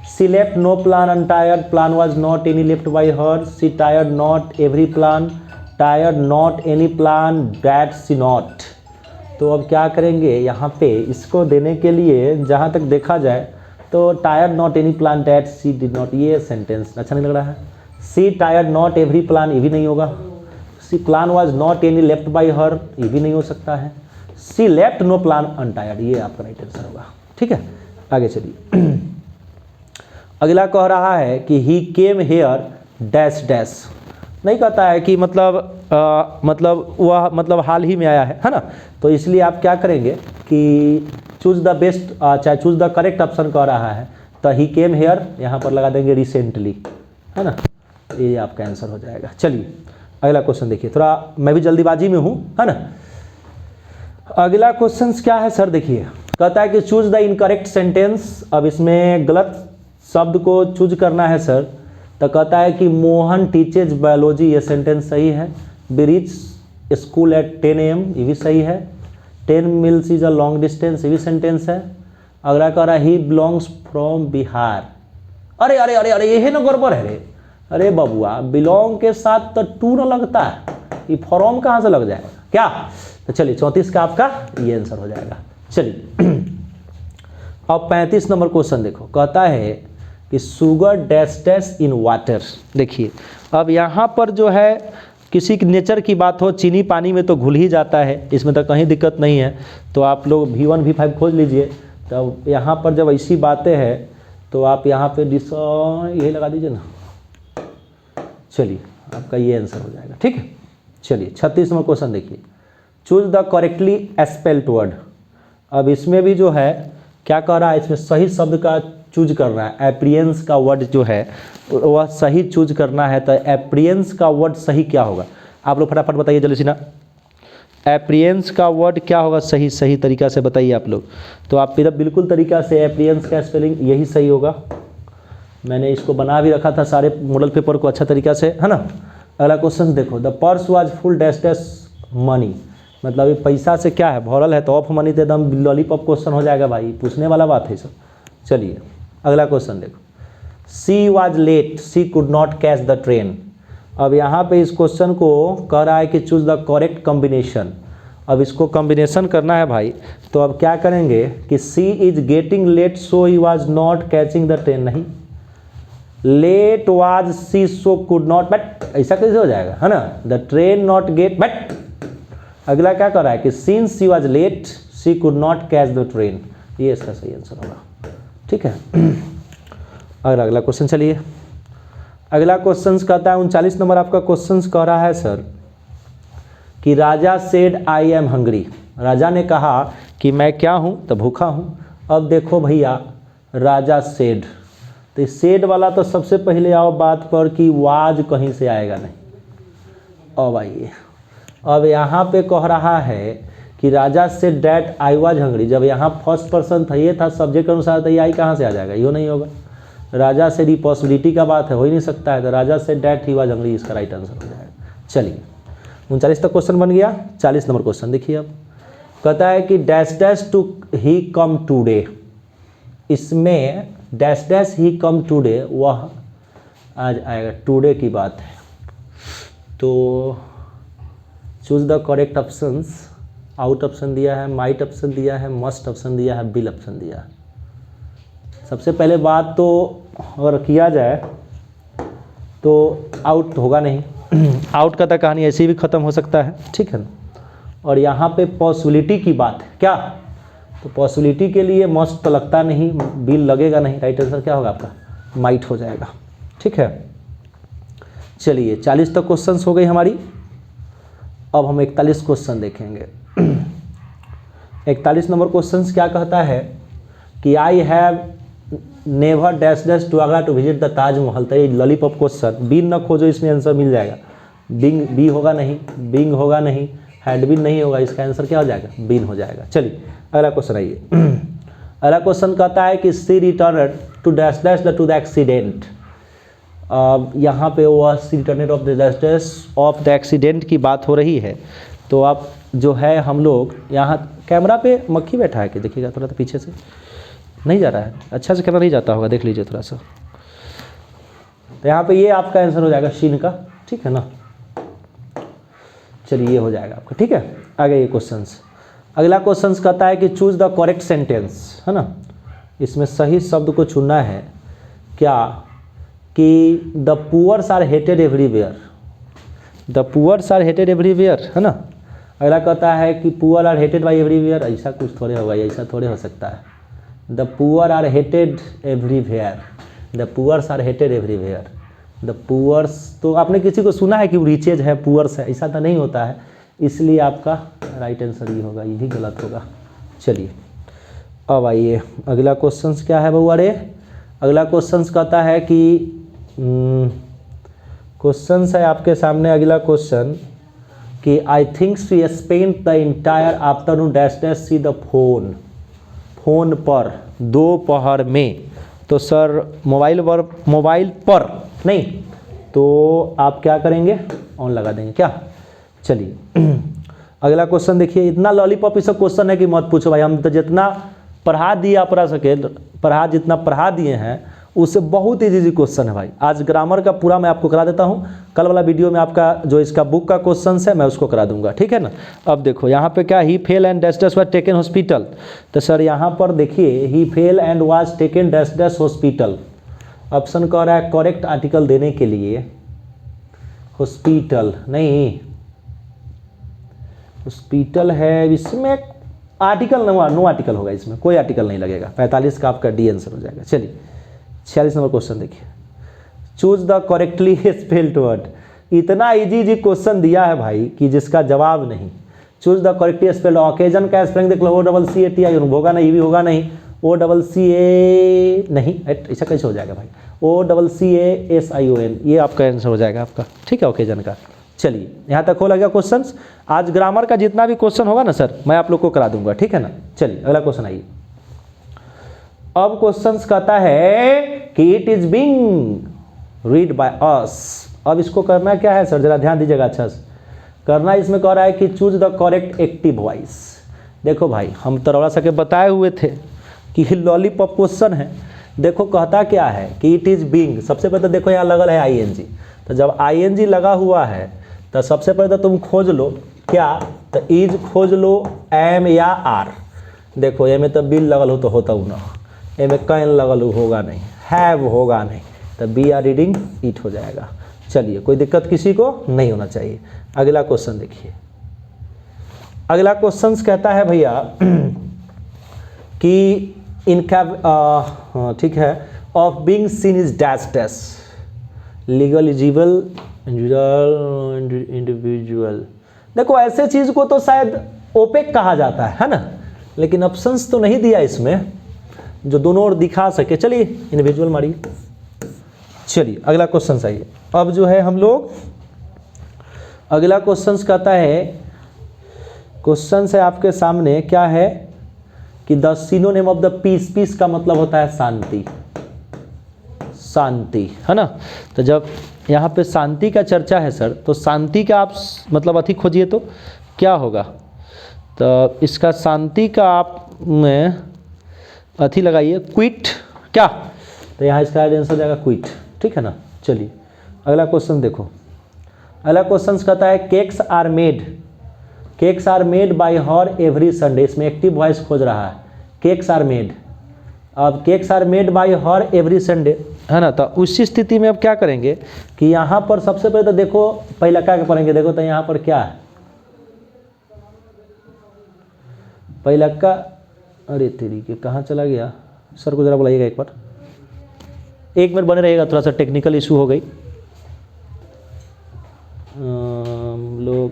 S1: she left no plan untired, plan was not any left by her, she tired not every plan, tired not any plan that she not. तो अब क्या करेंगे यहाँ पे इसको देने के लिए, जहाँ तक देखा जाए तो tired not any plan that she did not, ये सेंटेंस अच्छा नहीं लग रहा है। She tired not every plan, ये भी नहीं होगा। She plan was not any left by her, ये भी नहीं हो सकता है। She left no plan untired, ये आपका राइट आंसर होगा। ठीक है, आगे चलिए। अगला कह रहा है कि ही केम हेयर डैश डैश, नहीं कहता है कि मतलब वह मतलब हाल ही में आया है ना। तो इसलिए आप क्या करेंगे कि चूज द बेस्ट, चाहे चूज द करेक्ट ऑप्शन कह रहा है, तो ही केम हेयर यहाँ पर लगा देंगे रिसेंटली, है ना, ये आपका आंसर हो जाएगा। चलिए अगला क्वेश्चन देखिए, थोड़ा मैं भी जल्दीबाजी में हूँ, है ना। अगला क्वेश्चन क्या है सर, देखिए कहता है कि चूज द इनकरेक्ट सेंटेंस। अब इसमें गलत शब्द को चूज करना है सर। तो कहता है कि मोहन टीचेज बायोलॉजी, ये सेंटेंस सही है। वी स्कूल एट 10 AM, ये भी सही है। 10 meals is a long distance, ये भी सेंटेंस है। अगला कह रहा है ही बिलोंग्स फ्रॉम बिहार। अरे अरे अरे अरे यही ना गड़बड़ है रे। अरे बबुआ, बिलोंग के साथ तो टू न लगता है, ये फ्रॉम कहाँ से लग जाएगा क्या। तो चलिए 34 का आपका ये आंसर हो जाएगा। चलिए अब 35 नंबर क्वेश्चन देखो, कहता है कि sugar dash dash in water. देखिए अब यहाँ पर जो है किसी की नेचर की बात हो, चीनी पानी में तो घुल ही जाता है, इसमें तो कहीं दिक्कत नहीं है। तो आप लोग V1 V5 खोज लीजिए। तो यहाँ पर जब ऐसी बातें हैं तो आप यहाँ पे यही लगा दीजिए ना। चलिए आपका ये आंसर हो जाएगा। ठीक है, चलिए 36 नंबर क्वेश्चन देखिए, choose the correctly spelled word. अब इसमें भी जो है क्या कह रहा है, इसमें सही शब्द का चूज करना है। एप्रियंस का वर्ड जो है वह सही चूज करना है। तो एप्रियंस का वर्ड सही क्या होगा, आप लोग फटाफट बताइए जल्दी से ना। एप्रियंस का वर्ड क्या होगा सही, सही तरीका से बताइए आप लोग। तो आप फिर बिल्कुल तरीका से एप्रियंस का स्पेलिंग यही सही होगा। मैंने इसको बना भी रखा था सारे मॉडल पेपर को अच्छा तरीका से, है ना। अगला क्वेश्चन देखो, the purse was full dash dash money, मतलब ये पैसा से क्या है भरल है, तो ऑफ मनी तो एकदम लॉलीपॉप क्वेश्चन हो जाएगा भाई, पूछने वाला बात है सब। चलिए अगला क्वेश्चन देखो, she was late, she could not catch the train. अब यहाँ पे इस क्वेश्चन को कह रहा है कि चूज द करेक्ट कॉम्बिनेशन। अब इसको कॉम्बिनेशन करना है भाई, तो अब क्या करेंगे कि she is getting late so he was not catching the train, नहीं, late was she so could not, but ऐसा कैसे हो जाएगा, है ना। The train not get, but अगला क्या कर रहा है कि since she was late she could not catch the train, ये इसका सही आंसर होगा। ठीक है, अगला क्वेश्चन चलिए। अगला क्वेश्चन कहता है 39 नंबर आपका क्वेश्चन कह रहा है सर कि राजा सेड आई एम हंग्री। राजा ने कहा कि मैं क्या हूँ, तो भूखा हूँ। अब देखो भैया राजा सेड, तो सेड वाला तो सबसे पहले आओ बात पर कि वाज कहीं से आएगा नहीं। अब आइए, अब यहाँ पे कह रहा है कि राजा से डैट आई वाज हंग्री। जब यहाँ फर्स्ट पर्सन था, ये था सब्जेक्ट के अनुसार, तो ये आई कहाँ से आ जाएगा, ये नहीं होगा। राजा से दी पॉसिबिलिटी का बात है, हो ही नहीं सकता है। तो राजा से डैट ही वाज हंग्री, इसका राइट आंसर हो जाएगा। चलिए 39 तक क्वेश्चन बन गया। 40 नंबर क्वेश्चन देखिए, अब कहता है कि dash dash to he come today. इसमें dash dash he come today, वह आज आएगा, टूडे की बात है। तो choose the correct options. Out option दिया है, माइट ऑप्शन दिया है, मस्ट ऑप्शन दिया है, बिल ऑप्शन दिया है। सबसे पहले बात तो अगर किया जाए तो आउट होगा नहीं। आउट का तो कहानी ऐसे भी ख़त्म हो सकता है, ठीक है ना। और यहाँ पे पॉसिबिलिटी की बात है क्या, तो पॉसिबिलिटी के लिए मस्ट तो लगता नहीं, बिल लगेगा नहीं। राइट आंसर क्या होगा आपका, माइट हो जाएगा। ठीक है, चलिए 40 तक क्वेश्चंस हो गई हमारी। अब हम 41 क्वेश्चन देखेंगे। 41 नंबर क्वेश्चन क्या कहता है कि I have never dash dash to Agra to visit the Taj Mahal. तो ये लॉलीपॉप क्वेश्चन, बीन न खोजो, इसमें आंसर मिल जाएगा। बिंग बी होगा नहीं, बिंग होगा नहीं, हैड बीन नहीं होगा, इसका आंसर क्या हो जाएगा, बीन हो जाएगा। चलिए अगला क्वेश्चन आइए। अगला क्वेश्चन कहता है कि she return to dash dash to the accident. यहाँ पे was return of disasters of the accident की बात हो रही है। तो आप जो है हम लोग यहाँ कैमरा पे मक्खी बैठा है कि देखिएगा थोड़ा सा पीछे से नहीं जा रहा है, अच्छा से कैमरा नहीं जाता होगा, देख लीजिए थोड़ा सा। तो यहाँ पे ये आपका आंसर हो जाएगा शीन का, ठीक है ना। चलिए ये हो जाएगा आपका, ठीक है। आगे ये क्वेश्चंस, अगला क्वेश्चंस कहता है कि चूज द करेक्ट सेंटेंस, है ना। इसमें सही शब्द को चुनना है क्या कि the poors are hated everywhere, the poors are hated everywhere, है ना। अगला कहता है कि poor are hated by everywhere, ऐसा कुछ थोड़े होगा, ऐसा थोड़े हो सकता है। The poor are hated everywhere, the poors are hated everywhere, the poors, तो आपने किसी को सुना है कि रिचेज है, पुअर्स है, ऐसा तो नहीं होता है, इसलिए आपका राइट आंसर ये होगा, ये भी गलत होगा। चलिए अब आइए अगला क्वेश्चन क्या है बउआ रे। अगला क्वेश्चन कहता है कि क्वेश्चन है आपके सामने अगला क्वेश्चन कि I thinks we spend the entire afternoon dash dash see the phone, phone पर दोपहर में। तो सर मोबाइल पर नहीं, तो आप क्या करेंगे, ऑन लगा देंगे क्या। चलिए अगला क्वेश्चन देखिए, इतना लॉलीपॉप ये सब क्वेश्चन है कि मत पूछो भाई, हम तो जितना पढ़ा दिया पढ़ा सके, जितना पढ़ा दिए हैं उससे बहुत इजी क्वेश्चन है भाई। आज ग्रामर का पूरा मैं आपको करा देता हूँ, कल वाला वीडियो में आपका जो इसका बुक का क्वेश्चन है मैं उसको करा दूंगा, ठीक है ना। अब देखो यहाँ पे क्या, he fell and dash dash was taken hospital. तो सर यहाँ पर देखिए he fell and was taken dash dash hospital, option कह रहा है करेक्ट आर्टिकल देने के लिए हॉस्पिटल नहीं, हॉस्पिटल है, इसमें आर्टिकल नो आर्टिकल होगा, इसमें कोई आर्टिकल नहीं लगेगा। 45 का आपका डी आंसर हो जाएगा। चलिए 46 नंबर क्वेश्चन देखिए, choose the correctly spelled word. इतना इजी क्वेश्चन दिया है भाई कि जिसका जवाब नहीं। Choose the correctly spelled, occasion का स्पेलिंग देख लो, OCCATI होगा नहीं, ये भी होगा नहीं, OCCA नहीं, ऐसा कैसे हो जाएगा भाई, OCCASION, ये आपका आंसर हो जाएगा आपका, ठीक है, ओकेजन का। चलिए यहाँ तक हो लगा क्वेश्चंस। आज ग्रामर का जितना भी क्वेश्चन होगा ना सर मैं आप लोग को करा दूंगा, ठीक है ना। चलिए अगला क्वेश्चन आइए। अब क्वेश्चंस कहता है कि it is being read by us. अब इसको करना क्या है सर, जरा ध्यान दीजिएगा अच्छा से करना। इसमें कह रहा है कि choose the correct active voice. देखो भाई हम तरोड़ा सके बताए हुए थे कि लॉलीपॉप क्वेश्चन है। देखो कहता क्या है कि इट इज बीइंग, सबसे पहले तो देखो यहाँ लगल है ING, तो जब ING लगा हुआ है तो सबसे पहले तो तुम खोज लो क्या, तो इज खोज लो, एम या आर। देखो ये में तो बिल लगल हो तो होता हूँ ना, ए में कैन लगल होगा नहीं, हैव होगा नहीं, तो बी आर रीडिंग इट हो जाएगा। चलिए कोई दिक्कत किसी को नहीं होना चाहिए। अगला क्वेश्चन देखिए, अगला क्वेश्चन कहता है भैया कि इनका ठीक है, of being seen is dash dash, legal eligible individual. देखो ऐसे चीज को तो शायद ओपेक कहा जाता है ना, लेकिन ऑप्शंस तो नहीं दिया इसमें जो दोनों ओर दिखा सके। चलिए इंडिविजुअल मारिए। चलिए अगला क्वेश्चन आइए। अब जो है हम लोग अगला क्वेश्चन कहता है, क्वेश्चन है आपके सामने क्या है कि the synonym of the peace, peace का मतलब होता है शांति, शांति, है ना। तो जब यहाँ पे शांति का चर्चा है सर, तो शांति का आप मतलब अति खोजिए तो क्या होगा, तो इसका शांति का आप में अति लगाइए क्विट क्या, तो यहाँ इसका आंसर हो जाएगा क्विट, ठीक है ना। चलिए अगला क्वेश्चन देखो। अगला क्वेश्चन कहता है cakes are made by her every Sunday. इसमें एक्टिव वॉइस खोज रहा है, केक्स आर मेड। अब cakes are made by her every Sunday, है ना। तो उसी स्थिति में अब क्या करेंगे कि यहाँ पर सबसे पहले तो देखो पहला क्या पढ़ेंगे, देखो तो यहाँ पर क्या है पहला का, अरे तेरी के कहाँ चला गया, सर को जरा बुलाइएगा एक बार, 1 मिनट बने रहेगा, थोड़ा सा टेक्निकल इशू हो गई। हम लोग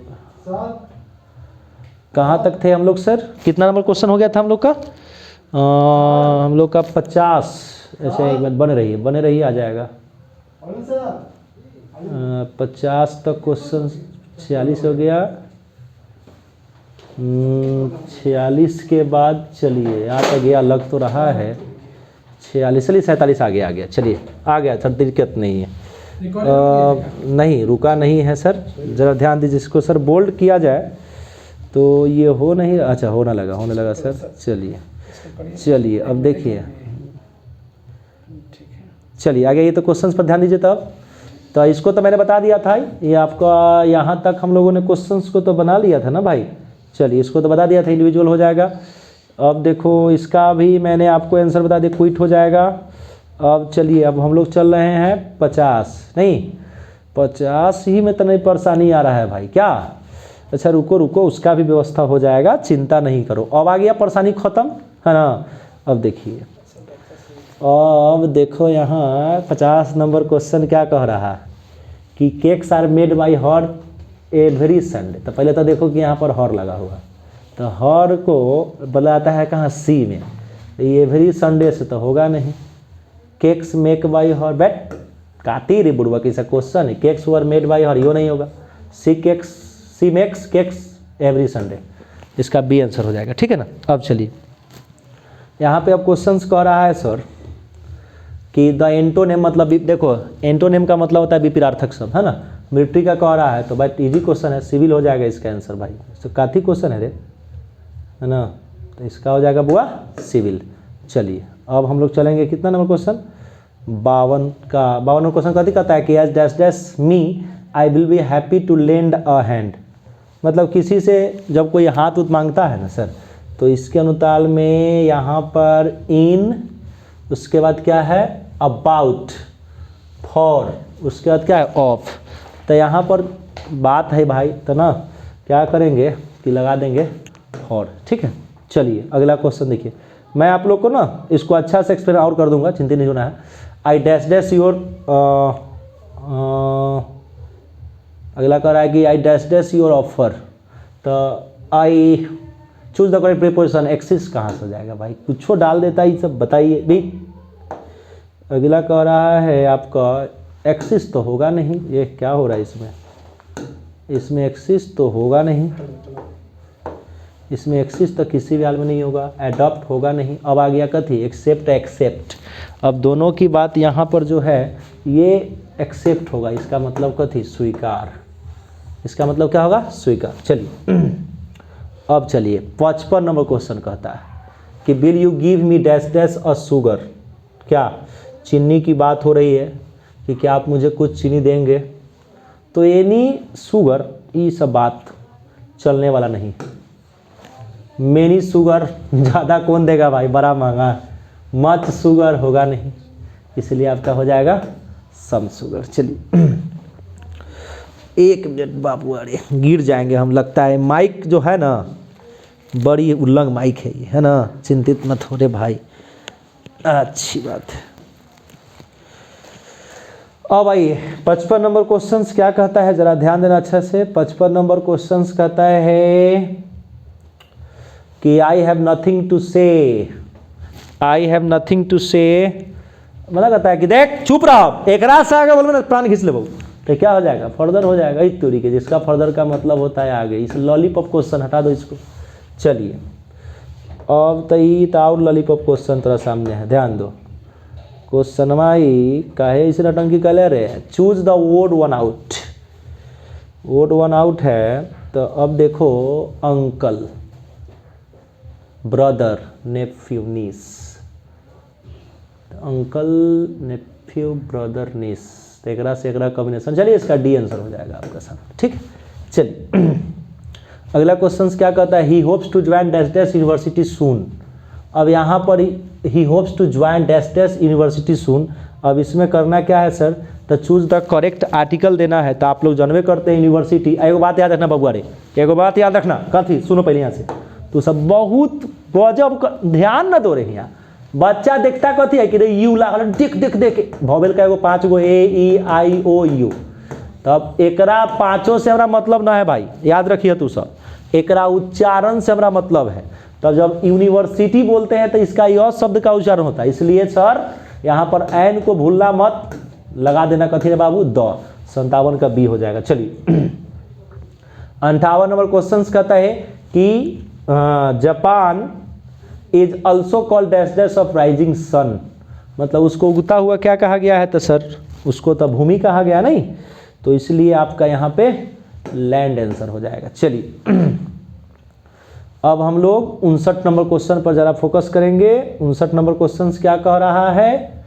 S1: कहाँ तक थे हम लोग सर, कितना नंबर क्वेश्चन हो गया था हम लोग का, हम लोग का 50, ऐसे 1 मिनट बने रहिए आ जाएगा। 50 तक क्वेश्चन, 46 हो गया, 46 के बाद चलिए यहाँ तक गया, लग तो रहा है 46, चलिए 47 आ गया, चलिए आ गया सर, दिक्कत नहीं है। नहीं रुका नहीं है सर, ज़रा ध्यान दीजिए इसको सर, बोल्ड किया जाए तो ये हो नहीं, अच्छा होने लगा सर। चलिए अब देखिए, चलिए आगे ये तो क्वेश्चंस पर ध्यान दीजिए तब। तो इसको तो मैंने बता दिया था, ये आपका यहाँ तक हम लोगों ने क्वेश्चंस को तो बना लिया था ना भाई। चलिए इसको तो बता दिया था, इंडिविजुअल हो जाएगा। अब देखो इसका भी मैंने आपको आंसर बता दिया, क्विट हो जाएगा। अब चलिए अब हम लोग चल रहे हैं 50, नहीं 50 ही में तो नहीं परेशानी आ रहा है भाई क्या। अच्छा रुको उसका भी व्यवस्था हो जाएगा, चिंता नहीं करो। अब आ गया परेशानी ख़त्म है ना। अब देखिए, अब देखो यहाँ 50 नंबर क्वेश्चन क्या कह रहा है कि cakes are made by her every Sunday. तो पहले तो देखो कि यहाँ पर हर लगा हुआ, तो हर को बुलाता है कहाँ, सी में। एवरी संडे से तो होगा नहीं। केक्स मेक बाय हर, बैट काटी रे बुढ़वा, कैसा क्वेश्चन है। Cakes were made by her, यो नहीं होगा। She makes cakes every Sunday, इसका बी आंसर हो जाएगा, ठीक है ना। अब चलिए यहाँ पे अब क्वेश्चंस कह रहा है सर कि द एंटोनेम, मतलब देखो एंटोनेम का मतलब होता है विपरीतार्थक शब्द, है ना। मिलिट्री का कह रहा है तो बट इजी क्वेश्चन है, सिविल हो जाएगा इसका आंसर भाई। तो काफी क्वेश्चन है रे, है ना। तो इसका हो जाएगा बुआ सिविल। चलिए अब हम लोग चलेंगे कितना नंबर क्वेश्चन, 52 क्वेश्चन कथी कहता है कि as dash dash me I will be happy to lend a hand. मतलब किसी से जब कोई हाथ उत मांगता है ना सर, तो इसके अनुताल में यहाँ पर इन, उसके बाद क्या है अबाउट, फॉर, उसके बाद क्या है ऑफ। तो यहाँ पर बात है भाई, तो ना क्या करेंगे कि लगा देंगे फॉर, ठीक है। चलिए अगला क्वेश्चन देखिए, मैं आप लोग को ना इसको अच्छा से एक्सप्लेन और कर दूंगा, चिंता नहीं होना है। आई डैश डैश योर, अगला कह रहा है कि I dash dash your offer. तो I choose the correct preposition, accept कहाँ से जाएगा भाई, कुछ डाल देता है ये सब, बताइए भी। अगला कह रहा है आपका एक्सिस तो होगा नहीं, ये क्या हो रहा है इसमें एक्सिस तो होगा नहीं, इसमें एक्सिस तो किसी भी हाल में नहीं होगा। एडॉप्ट होगा नहीं। अब आ गया कथी, एक्सेप्ट एक्सेप्ट। अब दोनों की बात यहाँ पर जो है ये एक्सेप्ट होगा, इसका मतलब कथी स्वीकार, इसका मतलब क्या होगा स्वीकार। चलिए अब चलिए 55 नंबर क्वेश्चन कहता है कि will you give me dash dash a sugar. क्या चीनी की बात हो रही है कि क्या आप मुझे कुछ चीनी देंगे। तो एनी शुगर, ये सब बात चलने वाला नहीं। मेनी शुगर, ज़्यादा कौन देगा भाई, बड़ा महंगा। मच शुगर होगा नहीं, इसलिए आपका हो जाएगा सम शुगर। चलिए 1 मिनट बाबू, अरे गिर जाएंगे हम, लगता है माइक जो है ना बड़ी उल्लंघ माइक है ये, है ना, चिंतित मत हो रे भाई, अच्छी बात है। अब आइए 55 नंबर क्वेश्चंस क्या कहता है, जरा ध्यान देना अच्छा से। 55 नंबर क्वेश्चंस कहता है कि आई हैव नथिंग टू से, आई हैव नथिंग टू से, मतलब कहता है कि देख चुप रहो, एक रात से आगे बोलो ना प्राण खींच ले बहु, तो क्या हो जाएगा फर्दर हो जाएगा इस तूरी के, जिसका फर्दर का मतलब होता है आगे। इस लॉलीपॉप क्वेश्चन हटा दो इसको। चलिए अब तो और लॉलीपॉप क्वेश्चन तेरा सामने है, ध्यान दो। क्वेश्चन माई काहे इस नटंकी कलर है, choose the word one out. Word one out है, तो अब देखो अंकल, ब्रदर, नेफ्यू, नीस। अंकल, नेफ्यू, ब्रदर, नीस, तो एक से एक कॉम्बिनेशन। चलिए इसका डी आंसर हो जाएगा आपका सामने, ठीक है। चलिए अगला क्वेश्चन क्या कहता है, he hopes to join dash dash university soon. अब यहाँ पर he hopes to join dash dash university soon. अब इसमें करना क्या है सर, तो चूज द करेक्ट आर्टिकल देना है। तो आप लोग जानवे करते हैं यूनिवर्सिटी। एगो बात याद रखना बबुआ रे, एगो बात याद रखना, कथी सुनो पहले यहाँ से, तो सब बहुत गजब ध्यान न दो रहे। यहाँ बच्चा देखता कथी है कि यू लागल, देख देख देख भॉवेल का एगो 5 गो ए ई आई ओ यू। तब एकरा 5 से हमारा मतलब ना है भाई, याद रखिए तू सब, एकरा उच्चारण से हमारा मतलब है। तब जब यूनिवर्सिटी बोलते हैं तो इसका य शब्द का उच्चारण होता है, इसलिए सर यहाँ पर एन को भूलना मत, लगा देना कथी है बाबू द। 57 का बी हो जाएगा। चलिए 58 नंबर क्वेश्चन कहता है कि Japan is also called dash dash of rising sun. मतलब उसको उगता हुआ क्या कहा गया है, तो सर उसको तो भूमि कहा गया नहीं, तो इसलिए आपका यहाँ पे लैंड आंसर हो जाएगा। चलिए अब हम लोग 59 नंबर क्वेश्चन पर ज़रा फोकस करेंगे। 59 नंबर क्वेश्चन क्या कह रहा है,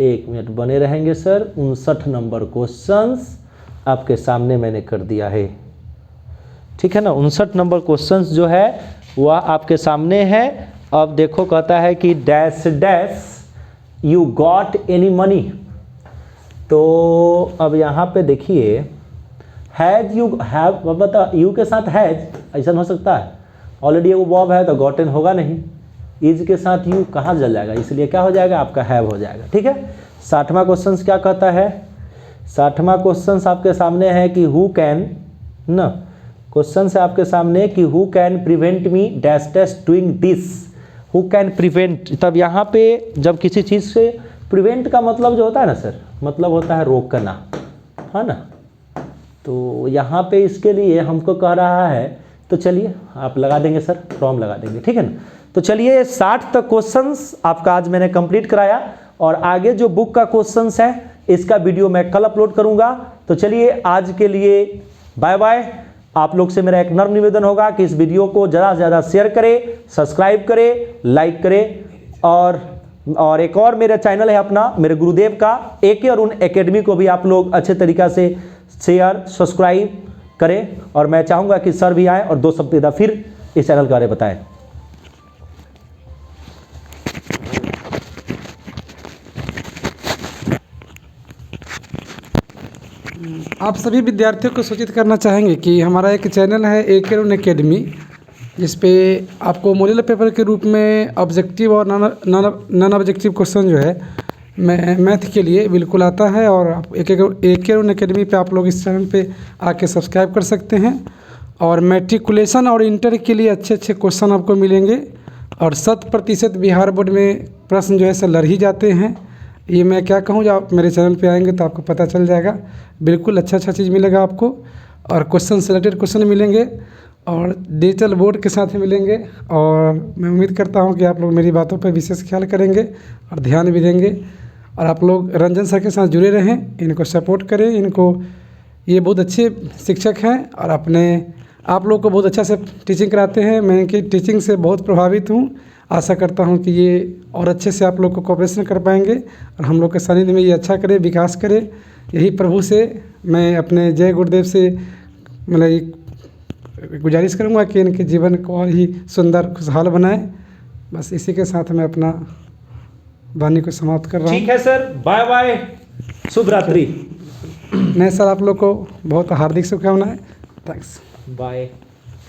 S1: 1 मिनट बने रहेंगे सर। 59 नंबर क्वेश्चन आपके सामने मैंने कर दिया है, ठीक है ना। 59 नंबर क्वेश्चन जो है वह आपके सामने है। अब देखो कहता है कि dash dash you got any money. तो अब यहाँ पे देखिए हैज यू हैव, बता यू के साथ हैज ऐसा हो सकता है, ऑलरेडी वो बॉब है तो गॉटन होगा नहीं। इज के साथ यू कहाँ जल जाएगा, इसलिए क्या हो जाएगा आपका हैव हो जाएगा, ठीक है। 60वां क्वेश्चन क्या कहता है, 60वां क्वेश्चन आपके सामने है कि हु कैन न, क्वेश्चन है आपके सामने कि who can prevent me dash dash doing this. Who can prevent, तब यहाँ पे जब किसी चीज़ से प्रिवेंट का मतलब जो होता है ना सर, मतलब होता है रोकना, है ना। तो यहाँ पे इसके लिए हमको कह रहा है, तो चलिए आप लगा देंगे सर, फ्रॉम लगा देंगे, ठीक है ना। तो चलिए 60 तक क्वेश्चंस आपका आज मैंने कंप्लीट कराया, और आगे जो बुक का क्वेश्चंस है इसका वीडियो मैं कल अपलोड करूंगा। तो चलिए आज के लिए बाय बाय। आप लोग से मेरा एक नम्र निवेदन होगा कि इस वीडियो को ज़्यादा से ज़्यादा शेयर करें, सब्सक्राइब करें, लाइक करें, और एक और मेरा चैनल है अपना मेरे गुरुदेव का AK अरुण एकेडमी को भी आप लोग अच्छे तरीक़ा से शेयर सब्सक्राइब करें। और मैं चाहूँगा कि सर भी आए और 2 शब्द फिर इस चैनल के बारे में बताएं।
S2: आप सभी विद्यार्थियों को सूचित करना चाहेंगे कि हमारा एक चैनल है AK अरुण एकेडमी, जिस पे आपको मॉडल पेपर के रूप में ऑब्जेक्टिव और नॉन ऑब्जेक्टिव क्वेश्चन जो है मैथ के लिए बिल्कुल आता है। और आप AK अरुण एकेडमी पे आप लोग इस चैनल पे आके सब्सक्राइब कर सकते हैं। और मैट्रिकुलेशन और इंटर के लिए अच्छे अच्छे क्वेश्चन आपको मिलेंगे, और 100% बिहार बोर्ड में प्रश्न जो है सर लड़ ही जाते हैं। ये मैं क्या कहूँ, जब आप मेरे चैनल पे आएंगे तो आपको पता चल जाएगा। बिल्कुल अच्छा चीज़ मिलेगा आपको, और क्वेश्चन सेलेक्टेड क्वेश्चन मिलेंगे, और डिजिटल बोर्ड के साथ मिलेंगे। और मैं उम्मीद करता हूँ कि आप लोग मेरी बातों पर विशेष ख्याल करेंगे और ध्यान भी देंगे। और आप लोग रंजन सर के साथ जुड़े रहें, इनको सपोर्ट करें, इनको, ये बहुत अच्छे शिक्षक हैं और आप लोग को बहुत अच्छा से टीचिंग कराते हैं। मैं इनकी टीचिंग से बहुत प्रभावित हूँ। आशा करता हूँ कि ये और अच्छे से आप लोग को कोऑपरेशन कर पाएंगे, और हम लोग के सानिध्य में ये अच्छा करे, विकास करे। यही प्रभु से मैं अपने जय गुरुदेव से मतलब गुजारिश करूँगा कि इनके जीवन को और ही सुंदर खुशहाल बनाए। बस इसी के साथ मैं अपना वाणी को समाप्त कर रहा हूँ।
S1: ठीक है सर, बाय बाय, शुभ रात्रि।
S2: नहीं सर, आप लोग को बहुत हार्दिक शुभकामनाएं। Thanks,
S1: bye.